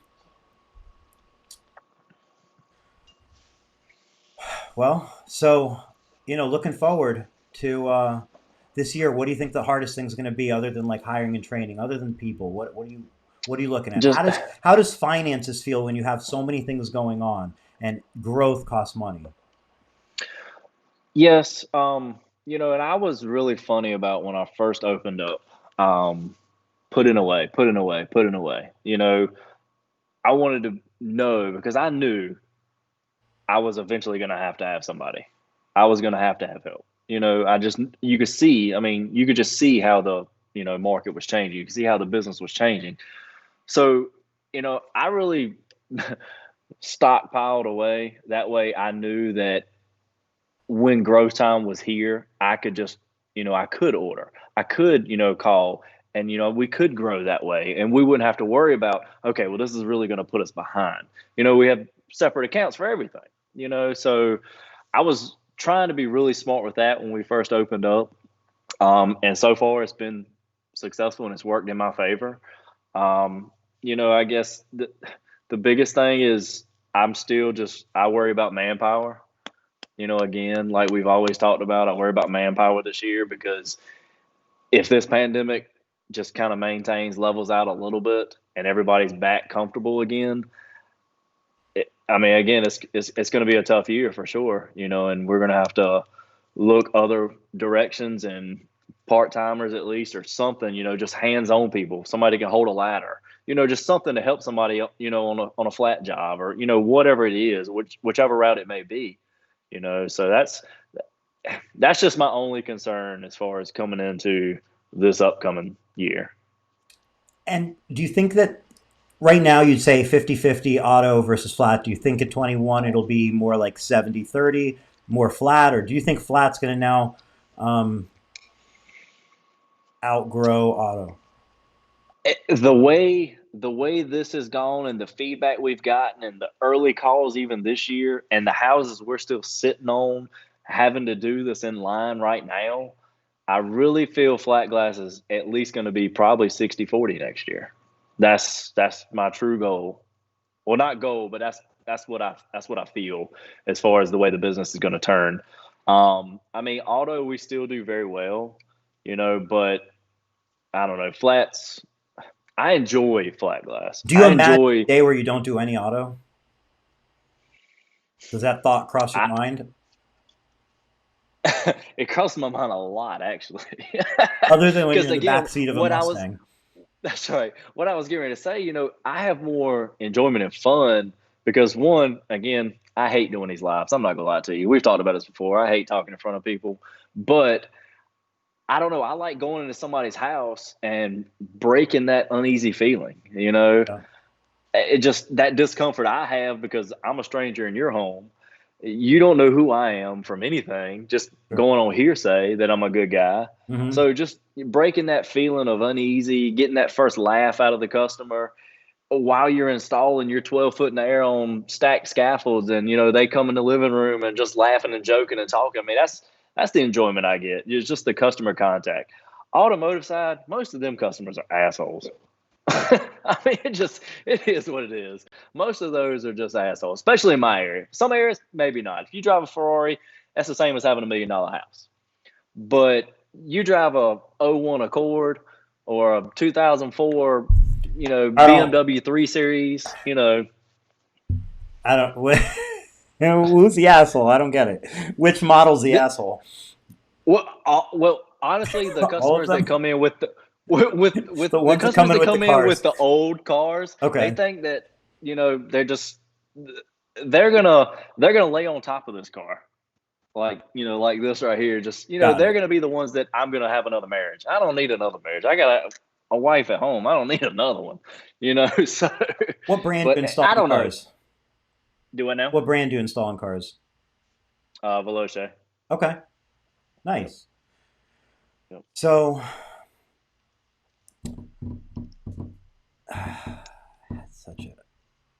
looking forward to this year, what do you think the hardest thing is going to be, other than like hiring and training, other than people? What are you looking at? How Just does finances feel when you have so many things going on and growth costs money? yes. And I was really funny about when I first opened up. Putting away, putting away, putting away. I wanted to know because I knew I was eventually going to have somebody. I was going to have help. I just you could see. I mean, you could just see how the market was changing. You could see how the business was changing. So, I really stockpiled away. That way, I knew that when growth time was here, I could just, I could order, I could, call, and we could grow that way, and we wouldn't have to worry about, okay, well, this is really going to put us behind. We have separate accounts for everything. So I was trying to be really smart with that when we first opened up, and so far it's been successful and it's worked in my favor. I guess the biggest thing is I worry about manpower. Again, like we've always talked about, I worry about manpower this year because if this pandemic just kind of maintains levels out a little bit and everybody's back comfortable again, I mean, again, it's going to be a tough year for sure, and we're going to have to look other directions and part timers at least or something, just hands on people. Somebody can hold a ladder, just something to help somebody, on a flat job or whatever it is, whichever route it may be. So that's just my only concern as far as coming into this upcoming year. And do you think that right now you'd say 50-50 auto versus flat? Do you think at 21 it'll be more like 70-30, more flat, or do you think flat's going to now um, outgrow auto? The way this has gone and the feedback we've gotten and the early calls even this year and the houses we're still sitting on having to do this in line right now, I really feel flat glass is at least going to be probably 60-40 next year. That's my true goal. Well, not goal, but that's what I feel as far as the way the business is going to turn. I mean, auto we still do very well, but I don't know, flats. I enjoy flat glass. Do you I imagine enjoy. a day where you don't do any auto? Does that thought cross your I mind? it crossed my mind a lot actually, Other than when you're because in the again, back seat of a what I was Mustang. that's right. What I was getting ready to say, I have more enjoyment and fun because one, again, I hate doing these lives. I'm not gonna lie to you. We've talked about this before. I hate talking in front of people, but I don't know. I like going into somebody's house and breaking that uneasy feeling. Yeah. It just that discomfort I have because I'm a stranger in your home. You don't know who I am from anything, just Sure. going on hearsay that I'm a good guy. Hmm. So just breaking that feeling of uneasy, getting that first laugh out of the customer while you're installing your 12 foot in the air on stacked scaffolds, and they come in the living room and just laughing and joking and talking. I mean, that's the enjoyment I get. It's just the customer contact. Automotive side, most of them customers are assholes. I mean, it is what it is. Most of those are just assholes, especially in my area. Some areas, maybe not. If you drive a Ferrari, that's the same as having $1 million house. But you drive a '01 Accord or a 2004, I don't. BMW 3 Series, I don't. Who's the asshole? I don't get it. Which model's the asshole? well, honestly, the All of customers that them. come in with the with The the ones that come customers in that with the come in with cars. the old cars, they Okay. think that they're just they're gonna lay on top of this car like this right here. Just Got they're it. gonna be the ones that I'm gonna have another marriage. I don't need another marriage. I got a wife at home. I don't need another one. So, What brand do but you install I in don't know. cars? Do I know? What brand do you install in cars? Veloce. Okay. Nice. Yep. So,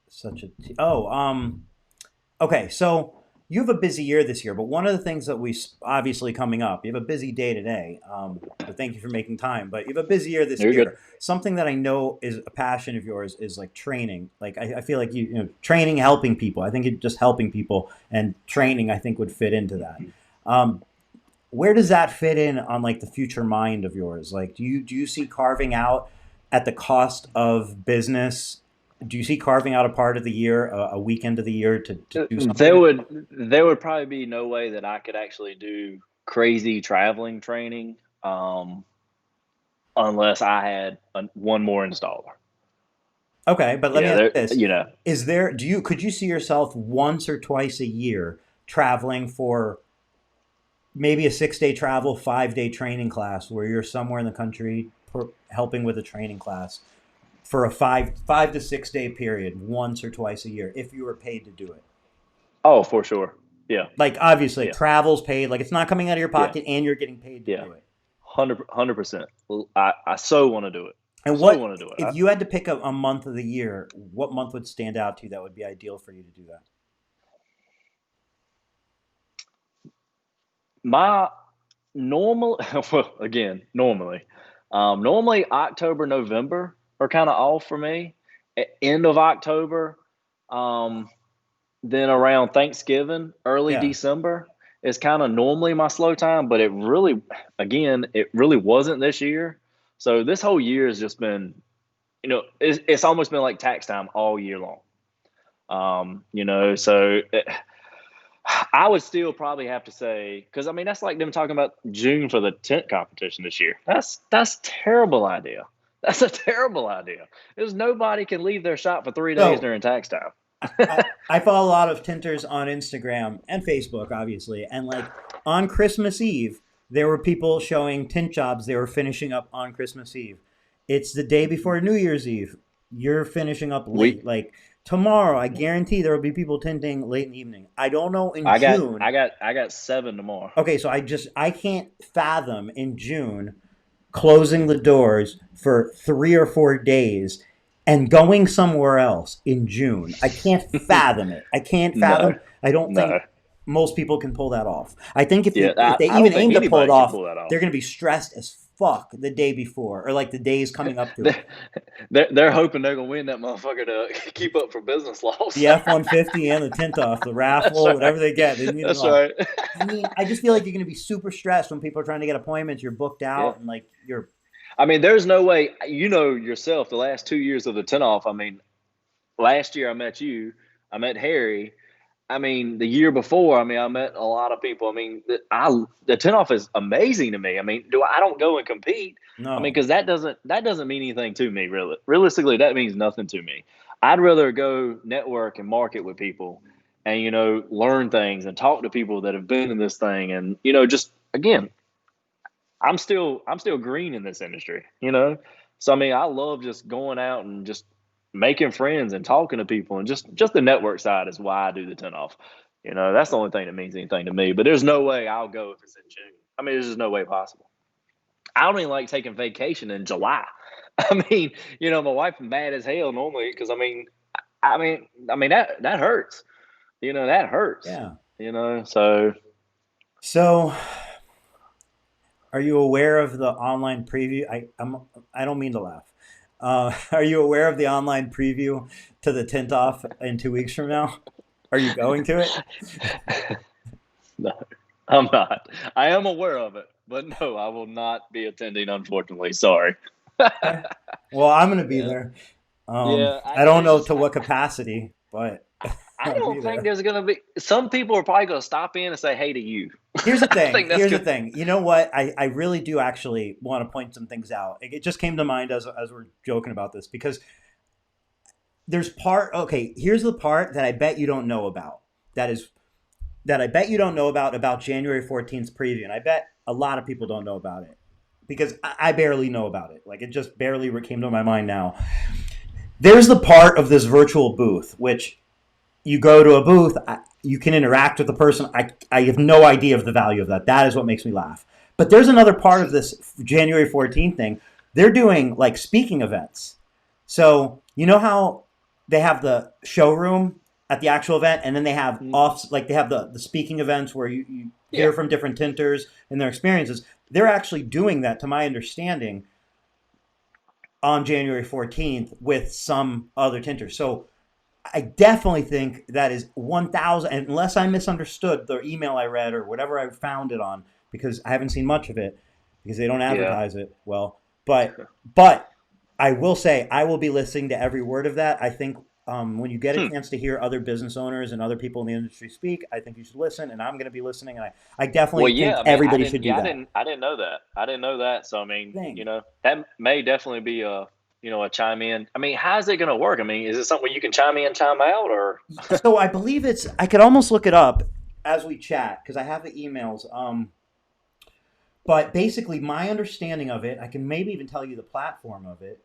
such a oh okay. So you have a busy year this year, but one of the things that obviously coming up, you have a busy day today. So thank you for making time. But you have a busy year this You're good. year. Something that I know is a passion of yours is like training. Like I feel like training, helping people. I think just helping people and training. I think would fit into that. Um, where does that fit in on like the future mind of yours? Like, do you see carving out at the cost of business? Do you see carving out a part of the year, a weekend of the year to do There something? would probably be no way that I could actually do crazy traveling training unless I had one more installer. Okay, but let me Yeah, ask there. you this: could you see yourself once or twice a year traveling for maybe a 6 day travel, 5 day training class where you're somewhere in the country helping with a training class for a five to 6 day period, once or twice a year, if you were paid to do it? Oh, for sure. Yeah, Like obviously, yeah, travel's paid. Like it's not coming out of your yeah, pocket, and you're getting paid to yeah. do it. 100%. I so want to do it. And So what want to do it. if you had to pick a month of the year? What month would stand out to you that would be ideal for you to do that? My normal, well, again, normally October, November are kind of off for me. End of October, um, then around Thanksgiving, early Yeah. December is kind of normally my slow time, but it really wasn't this year. So this whole year has just been, it's almost been like tax time all year long. So I would still probably have to say, because I mean that's like them talking about June for the tent competition this year. That's terrible idea. That's a terrible idea. There's nobody can leave their shop for 3 days So during tax time. I follow a lot of tinters on Instagram and Facebook, obviously, and like on Christmas Eve, there were people showing tint jobs they were finishing up on Christmas Eve. It's the day before New Year's Eve. You're finishing up We late. Like tomorrow, I guarantee there will be people tinting late in the evening. I don't know in I got June. I got I got 7 tomorrow. Okay, so I can't fathom in June closing the doors for 3 or 4 days and going somewhere else in June. I can't fathom it. I can't No, fathom. I don't no. think most people can pull that off. I think if Yeah, if they I even don't think aim to pull it anybody can off, pull that they're off. going to be stressed as fuck the day before or like the days coming up to it. They're, they're hoping they're gonna win that motherfucker to keep up for business loss. The F-150 and the tint off, the That's raffle, right. whatever they get, they need it That's all. right. I mean, I just feel like you're going to be super stressed when people are trying to get appointments. You're booked Yeah. out, and like you're. I mean, there's no way. You know yourself. The last 2 years of the 10 off. I mean, last year I met you. I met Harry. I mean, the year before, I mean, I met a lot of people. I mean, the 10 off is amazing to me. I mean, I don't go and compete. I mean, No. because that doesn't mean anything to me, really. Realistically, that means nothing to me. I'd rather go network and market with people, and learn things and talk to people that have been in this thing, and just again, I'm still green in this industry. So I mean, I love just going out and just making friends and talking to people, and just the network side is why I do the 10 off. That's the only thing that means anything to me. But there's no way I'll go if it's in June. I mean, there's just no way possible. I don't even like taking vacation in July. I mean, my wife's mad as hell normally because I mean that hurts. That hurts. Yeah. So So, are you aware of the online preview? I don't mean to laugh. Are you aware of the online preview to the tint off in 2 weeks from now? Are you going to it? no, I'm not. I am aware of it, but no, I will not be attending. Unfortunately, sorry. Okay. Well, I'm going to be Yeah, there. yeah. I don't There's know just to what capacity, but I I'll be don't think there. there's gonna be some people are probably gonna stop in and say hey to you. Here's the I thing. think that's Here's the good. thing. You know what? I really do actually want to point some things out. It just came to mind as we're joking about this because okay, here's the part that I bet you don't know about. That is that I bet you don't know about January 14th's preview. And I bet a lot of people don't know about it because I barely know about it. Like it just barely came to my mind now. There's the part of this virtual booth, which you go to a booth, you can interact with the person. I have no idea of the value of that. That is what makes me laugh. But there's another part of this January 14th thing. They're doing like speaking events. So you know how they have the showroom at the actual event, and then they have like they have the speaking events where you Yeah. hear from different tinters and their experiences. They're actually doing that, to my understanding, on January 14th with some other tinters. So I definitely think that is 1,000, unless I misunderstood the email I read or whatever I found it on, because I haven't seen much of it because they don't Yeah. advertise it well. But I will say I will be listening to every word of that. I think when you get a Hmm. chance to hear other business owners and other people in the industry speak, I think you should listen, and I'm going to be listening. And I Well, definitely yeah. think I mean, I everybody didn't. should do Yeah, I that didn't. I didn't know that. I didn't know that. So I mean, thing. that may definitely be a chime in. I mean, how's it going to work? I mean, is it something where you can chime in, chime out, or? So I believe I could almost look it up as we chat because I have the emails. But basically, my understanding of it, I can maybe even tell you the platform of it.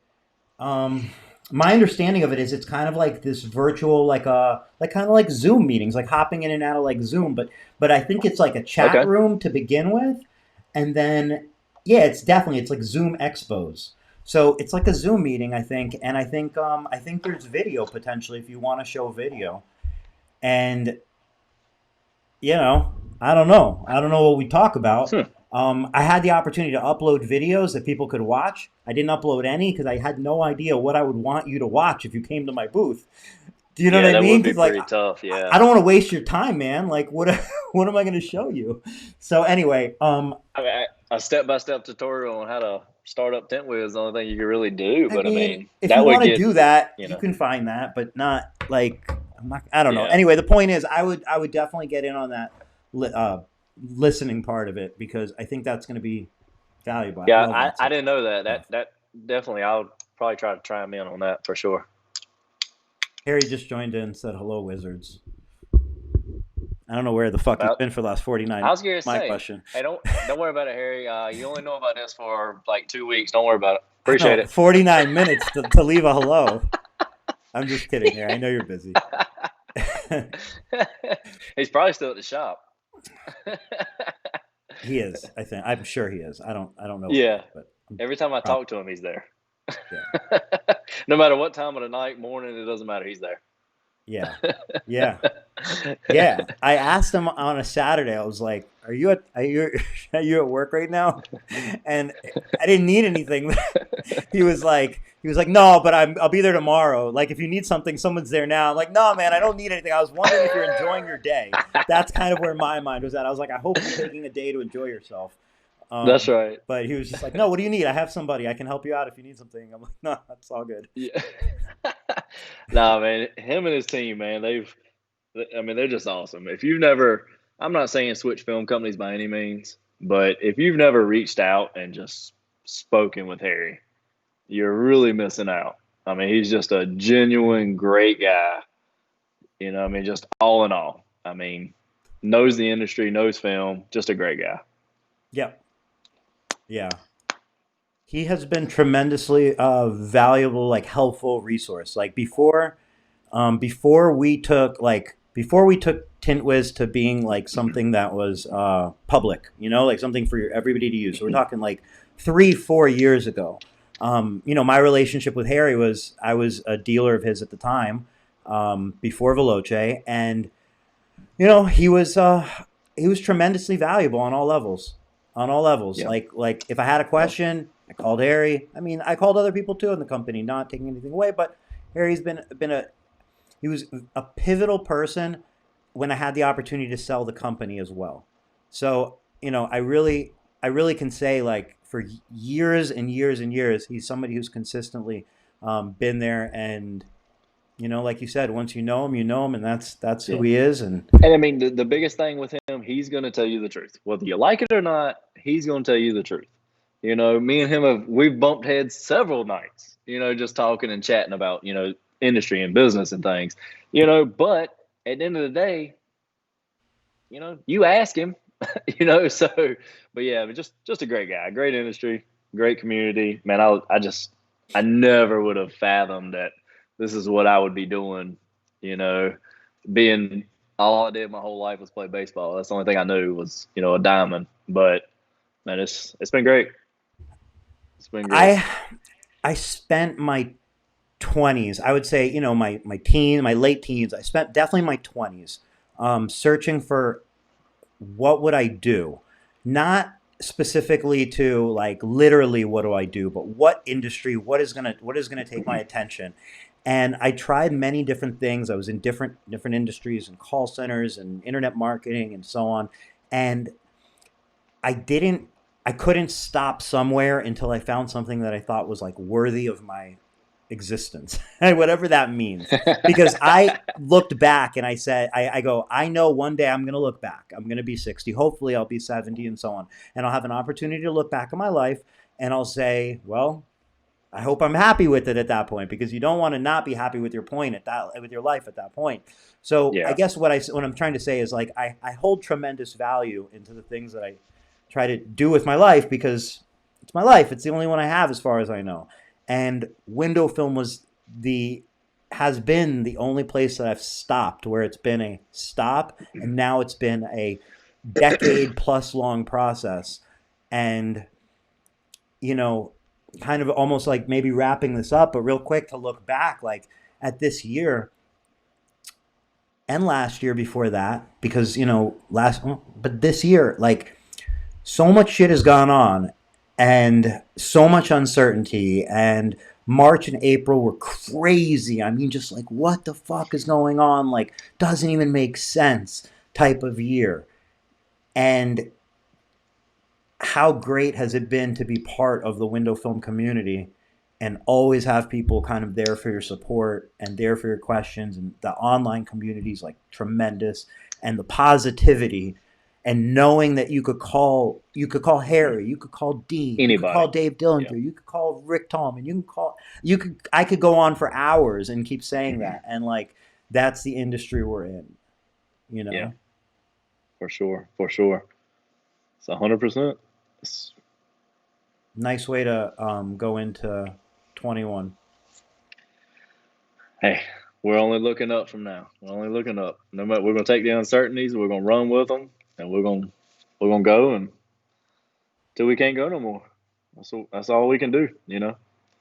Um, my understanding of it is it's kind of like this virtual, like kind of like Zoom meetings, like hopping in and out of like Zoom. But I think it's like a chat Okay. room to begin with, and then yeah, it's like Zoom expos. So it's like a Zoom meeting, I think, and I think there's video potentially if you want to show video, and you know, I don't know. I don't know what we talk about. Hmm. I had the opportunity to upload videos that people could watch. I didn't upload any because I had no idea what I would want you to watch if you came to my booth. Do you know what Yeah, I that mean? would be Because like pretty tough. Yeah. I don't want to waste your time, man. Like what what am I going to show you? So anyway, I mean, a step-by-step tutorial on how to start up Tint Wiz is the only thing you can really do. I But I mean, mean, if you that would want to get do that, you you know. can find that, but not like I'm not. I don't know. Yeah. Anyway, the point is, I would definitely get in on that listening part of it because I think that's going to be valuable. I Yeah, love I, that I stuff. didn't know that. That definitely, I'll probably try to chime in on that for sure. Harry just joined in and said hello, wizards. I don't know where the fuck he's Well, been for the last 49 I minutes. was gonna My say, question. hey, don't worry about it, Harry. You only know about this for like 2 weeks. Don't worry about it. I Appreciate know, it. 49 minutes to leave a hello. I'm just kidding, Harry. I know you're busy. He's probably still at the shop. He is, I think. I'm sure he is. I don't know where he Yeah. is, but I'm Every time I probably, talk to him, he's there. yeah. No matter what time of the night, morning, it doesn't matter. He's there. Yeah. Yeah. Yeah. I asked him on a Saturday, I was like, are you at work right now?" And I didn't need anything. He was like, "No, but I'll be there tomorrow. Like if you need something, someone's there now." I'm like, "No, man, I don't need anything. I was wondering if you're enjoying your day." That's kind of where my mind was at. I was like, "I hope you're taking a day to enjoy yourself." That's right. But he was just like, "No, what do you need? I have somebody. I can help you out if you need something." I'm like, "No, that's all good." Yeah. Nah, man, him and his team, man, I mean, they're just awesome. If you've never, I'm not saying switch film companies by any means, but if you've never reached out and just spoken with Harry, you're really missing out. I mean, he's just a genuine great guy. I mean, just all in all. I mean, knows the industry, knows film, just a great guy. Yep. Yeah. He has been tremendously valuable, like helpful resource. Like before we took Tintwiz to being like something that was public, like something for everybody to use. So we're talking like 3 4 years ago. My relationship with Harry was I was a dealer of his at the time, before Veloce, and he was tremendously valuable on all levels. On all levels. Yeah. Like if I had a Yeah. question, I called Harry. I mean, I called other people too in the company, not taking anything away, but Harry's been a he was a pivotal person when I had the opportunity to sell the company as well. So, I really can say like for years and years and years, he's somebody who's consistently been there. And like you said, once you know him, and that's who Yeah. he is. And And I mean, the biggest thing with him, he's going to tell you the truth. Whether you like it or not, he's going to tell you the truth. Me and him we've bumped heads several nights, just talking and chatting about, industry and business and things, but at the end of the day, you ask him, so, but yeah, but just a great guy, great industry, great community, man. I never would have fathomed that this is what I would be doing, you know, being all I did my whole life was play baseball. That's the only thing I knew was, a diamond. But man, it's been great. It's been great. I I spent my 20s, I would say, my late teens, I spent definitely my 20s searching for what would I do? Not specifically to like literally what do I do, but what industry, what is gonna take my attention. And I tried many different things. I was in different industries and call centers and internet marketing and so on. And I didn't I couldn't stop somewhere until I found something that I thought was like worthy of my existence, whatever that means. Because I looked back and I said, I go, I know one day I'm going to look back. I'm going to be 60. Hopefully, I'll be 70 and so on. And I'll have an opportunity to look back at my life and I'll say, well, I hope I'm happy with it at that point, because you don't want to not be happy with your point with your life at that point. So I Yeah. guess what I'm trying to say is like I hold tremendous value into the things that I try to do with my life, because it's my life. It's the only one I have as far as I know. And window film the has been the only place that I've stopped where it's been a stop, and now it's been a decade plus long process. And you know, kind of almost like maybe wrapping this up, but real quick to look back like at this year and last year before that, because but this year, like so much shit has gone on and so much uncertainty, and March and April were crazy. I mean, just like what the fuck is going on? Like, doesn't even make sense type of year. And how great has it been to be part of the window film community and always have people kind of there for your support and there for your questions, and the online community is like tremendous, and the positivity, and knowing that you could call Harry, you could call Dean, you could call Anybody. Dave Yeah. Dillinger, you could call Rick Tallman, I could go on for hours and keep saying that. And like that's the industry we're in, you Yeah. know. For sure. For sure. It's 100%. Nice way to go into 21. Hey, we're only looking up from now. We're only looking up. No matter, we're gonna take the uncertainties. We're gonna run with them, and we're gonna go and till we can't go no more. That's all we can do.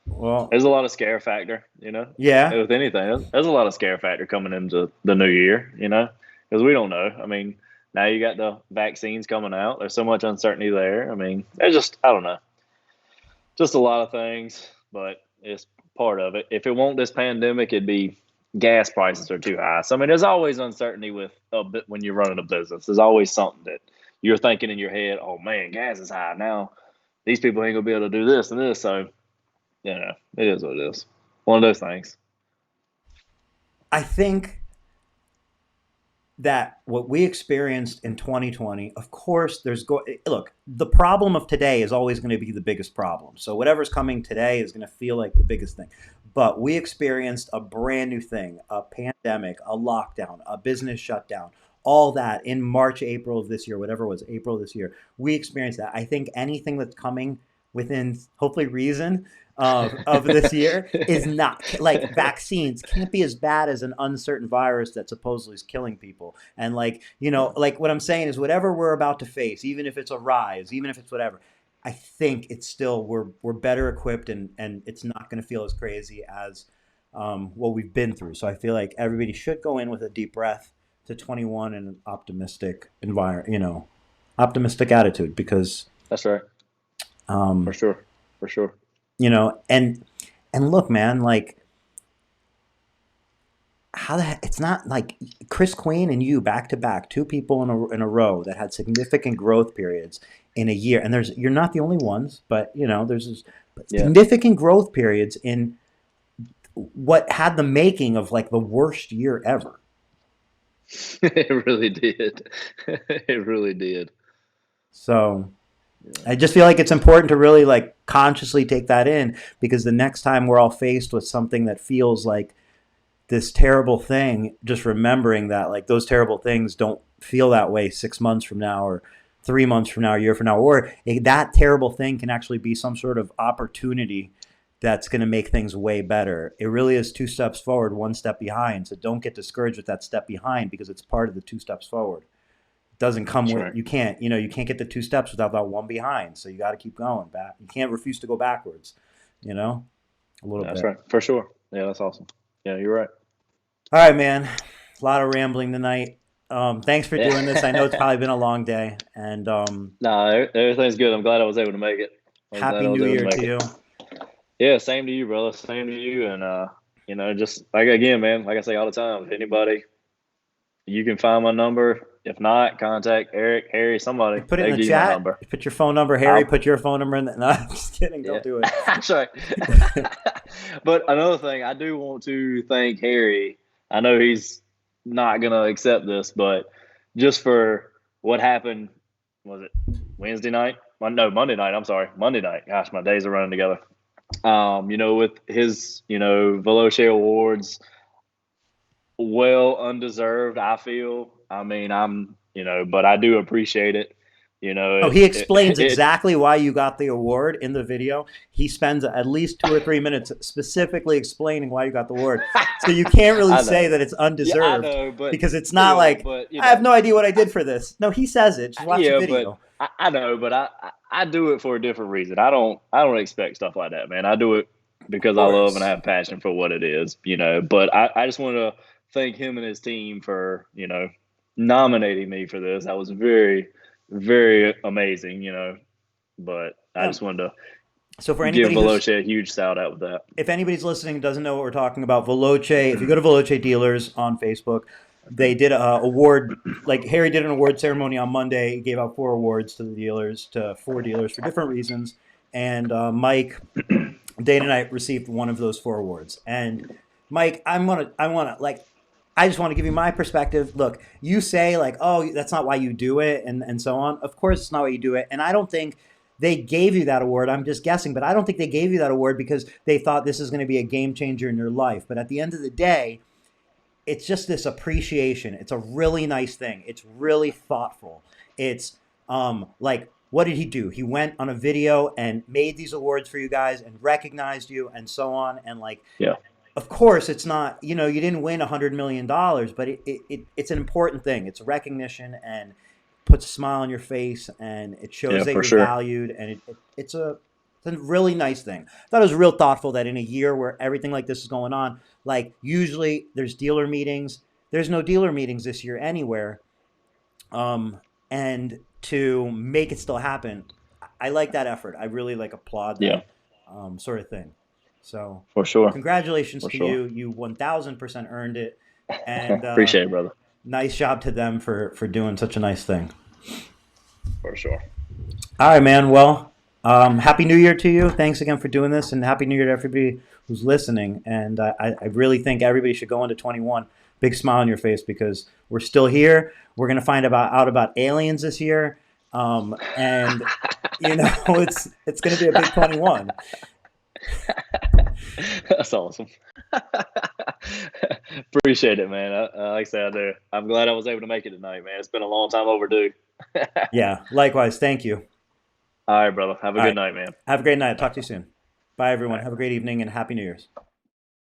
Well, There's a lot of scare factor. yeah. With anything, there's a lot of scare factor coming into the new year. Because we don't know. I mean, Now you got the vaccines coming out. There's so much uncertainty there. I mean, there's just I don't know, just a lot of things, but it's part of it. If it weren't this pandemic, it'd be gas prices are too high. So I mean, there's always uncertainty with a bit when you're running a business. There's always something that you're thinking in your head. Oh man, gas is high now. These people ain't gonna be able to do this and this. So it is what it is. One of those things. I think that what we experienced in 2020, of course, look, the problem of today is always going to be the biggest problem. So whatever's coming today is going to feel like the biggest thing. But we experienced a brand new thing, a pandemic, a lockdown, a business shutdown, all that in March, April of this year, whatever it was, April of this year. We experienced that. I think anything that's coming within hopefully reason of this year is not like vaccines can't be as bad as an uncertain virus that supposedly is killing people. And like, like what I'm saying is whatever we're about to face, even if it's a rise, even if it's whatever, I think it's still we're better equipped and it's not going to feel as crazy as what we've been through. So I feel like everybody should go in with a deep breath to 21 and an optimistic environment, optimistic attitude because That's right. For um, sure. For sure. and look, man, like how the heck, it's not like Chris Queen and you back to back, two people in a row that had significant growth periods in a year. And you're not the only ones, but there's but Yeah. significant growth periods in what had the making of like the worst year ever. It really did. It really did. So Yeah. I just feel like it's important to really like consciously take that in because the next time we're all faced with something that feels like this terrible thing, just remembering that like those terrible things don't feel that way 6 months from now or 3 months from now, a year from now, or that terrible thing can actually be some sort of opportunity that's going to make things way better. It really is two steps forward, one step behind. So don't get discouraged with that step behind because it's part of the two steps forward. It doesn't come That's with right. you can't get the two steps without that one behind. So you got to keep going back. You can't refuse to go backwards. You know, a little That's bit. right. For sure. Yeah, that's awesome. Yeah, you're right. All right, man. A lot of rambling tonight. Thanks for doing this. I know it's Yeah. probably been a long day, and Nah, everything's good. I'm glad I was able to make it. I'm glad happy I was New able to Year make to it. you. Yeah, same to you, brother. Same to you. And just like again, man, like I say all the time, if anybody you can find my number. If not, contact Eric, Harry, You somebody. put it in They'll the give you my chat. number. You put your phone number. Harry, I'll put your phone number in. No, I'm just kidding. yeah. Don't do it. That's right. But another thing, I do want to thank Harry. I know he's not gonna accept this, but just for what happened, was it Wednesday night? No, Monday night. I'm sorry, Monday night. Gosh, my days are running together. With his, Veloce Awards, well undeserved. I feel. I mean, but I do appreciate it. You know, No, it he it explains it. exactly why you got the award in the video. He spends at least 2 or 3 minutes specifically explaining why you got the award. So you can't really I say know. that it's Yeah, I undeserved know, but because it's not still, like but I have no idea what I did for this. No, he says it. Just watch the yeah, but video. I know, but I do it for a different reason. I don't expect stuff like that, man. I do it Of because I love and I course. have passion for what it is, But I just want to thank him and his team for nominating me for this. That was very, very amazing, But I Yeah. just wanted to So for give anybody who's Veloce a huge shout out with that. if anybody's listening and doesn't know what we're talking about, Veloce, if you go to Veloce Dealers on Facebook, they did a award, like Harry did an award ceremony on Monday. He gave out 4 awards to the dealers, to 4 dealers for different reasons. And Mike, Dana and I received one of those 4 awards. And Mike, I just want to give you my perspective. Look, you say like, oh, that's not why you do it, and so on. Of course, it's not why you do it. And I don't think they gave you that award. I'm just guessing, but I don't think they gave you that award because they thought this is going to be a game changer in your life. But at the end of the day, it's just this appreciation. It's a really nice thing. It's really thoughtful. It's like what did he do? He went on a video and made these awards for you guys and recognized you and so on. And like Yeah, of course it's not you didn't win $100 million, but it's an important thing. It's recognition and puts a smile on your face and it shows yeah, that for you're sure. valued and it's a really nice thing. I thought it was real thoughtful that in a year where everything like this is going on, like usually there's dealer meetings. There's no dealer meetings this year anywhere. and to make it still happen. I like that effort. I really like applaud Yeah, that sort of thing. So, for sure, congratulations for to sure. you. You 1000% earned it, and Appreciate it, brother. nice job to them for doing such a nice thing. For sure. All right, man. Well, happy New Year to you. Thanks again for doing this, and happy New Year to everybody who's listening. And I really think everybody should go into 21. Big smile on your face because we're still here. We're gonna find out about aliens this year, and it's gonna be a big 21. That's awesome. Appreciate it, man. Like I said, I do. I'm glad I was able to make it tonight, man. It's been a long time overdue. Yeah. Likewise. Thank you. All right, brother. Have a All good right. night, man. Have a great night. Talk to you soon. Bye, All everyone. right. Have a great evening and happy New Year's.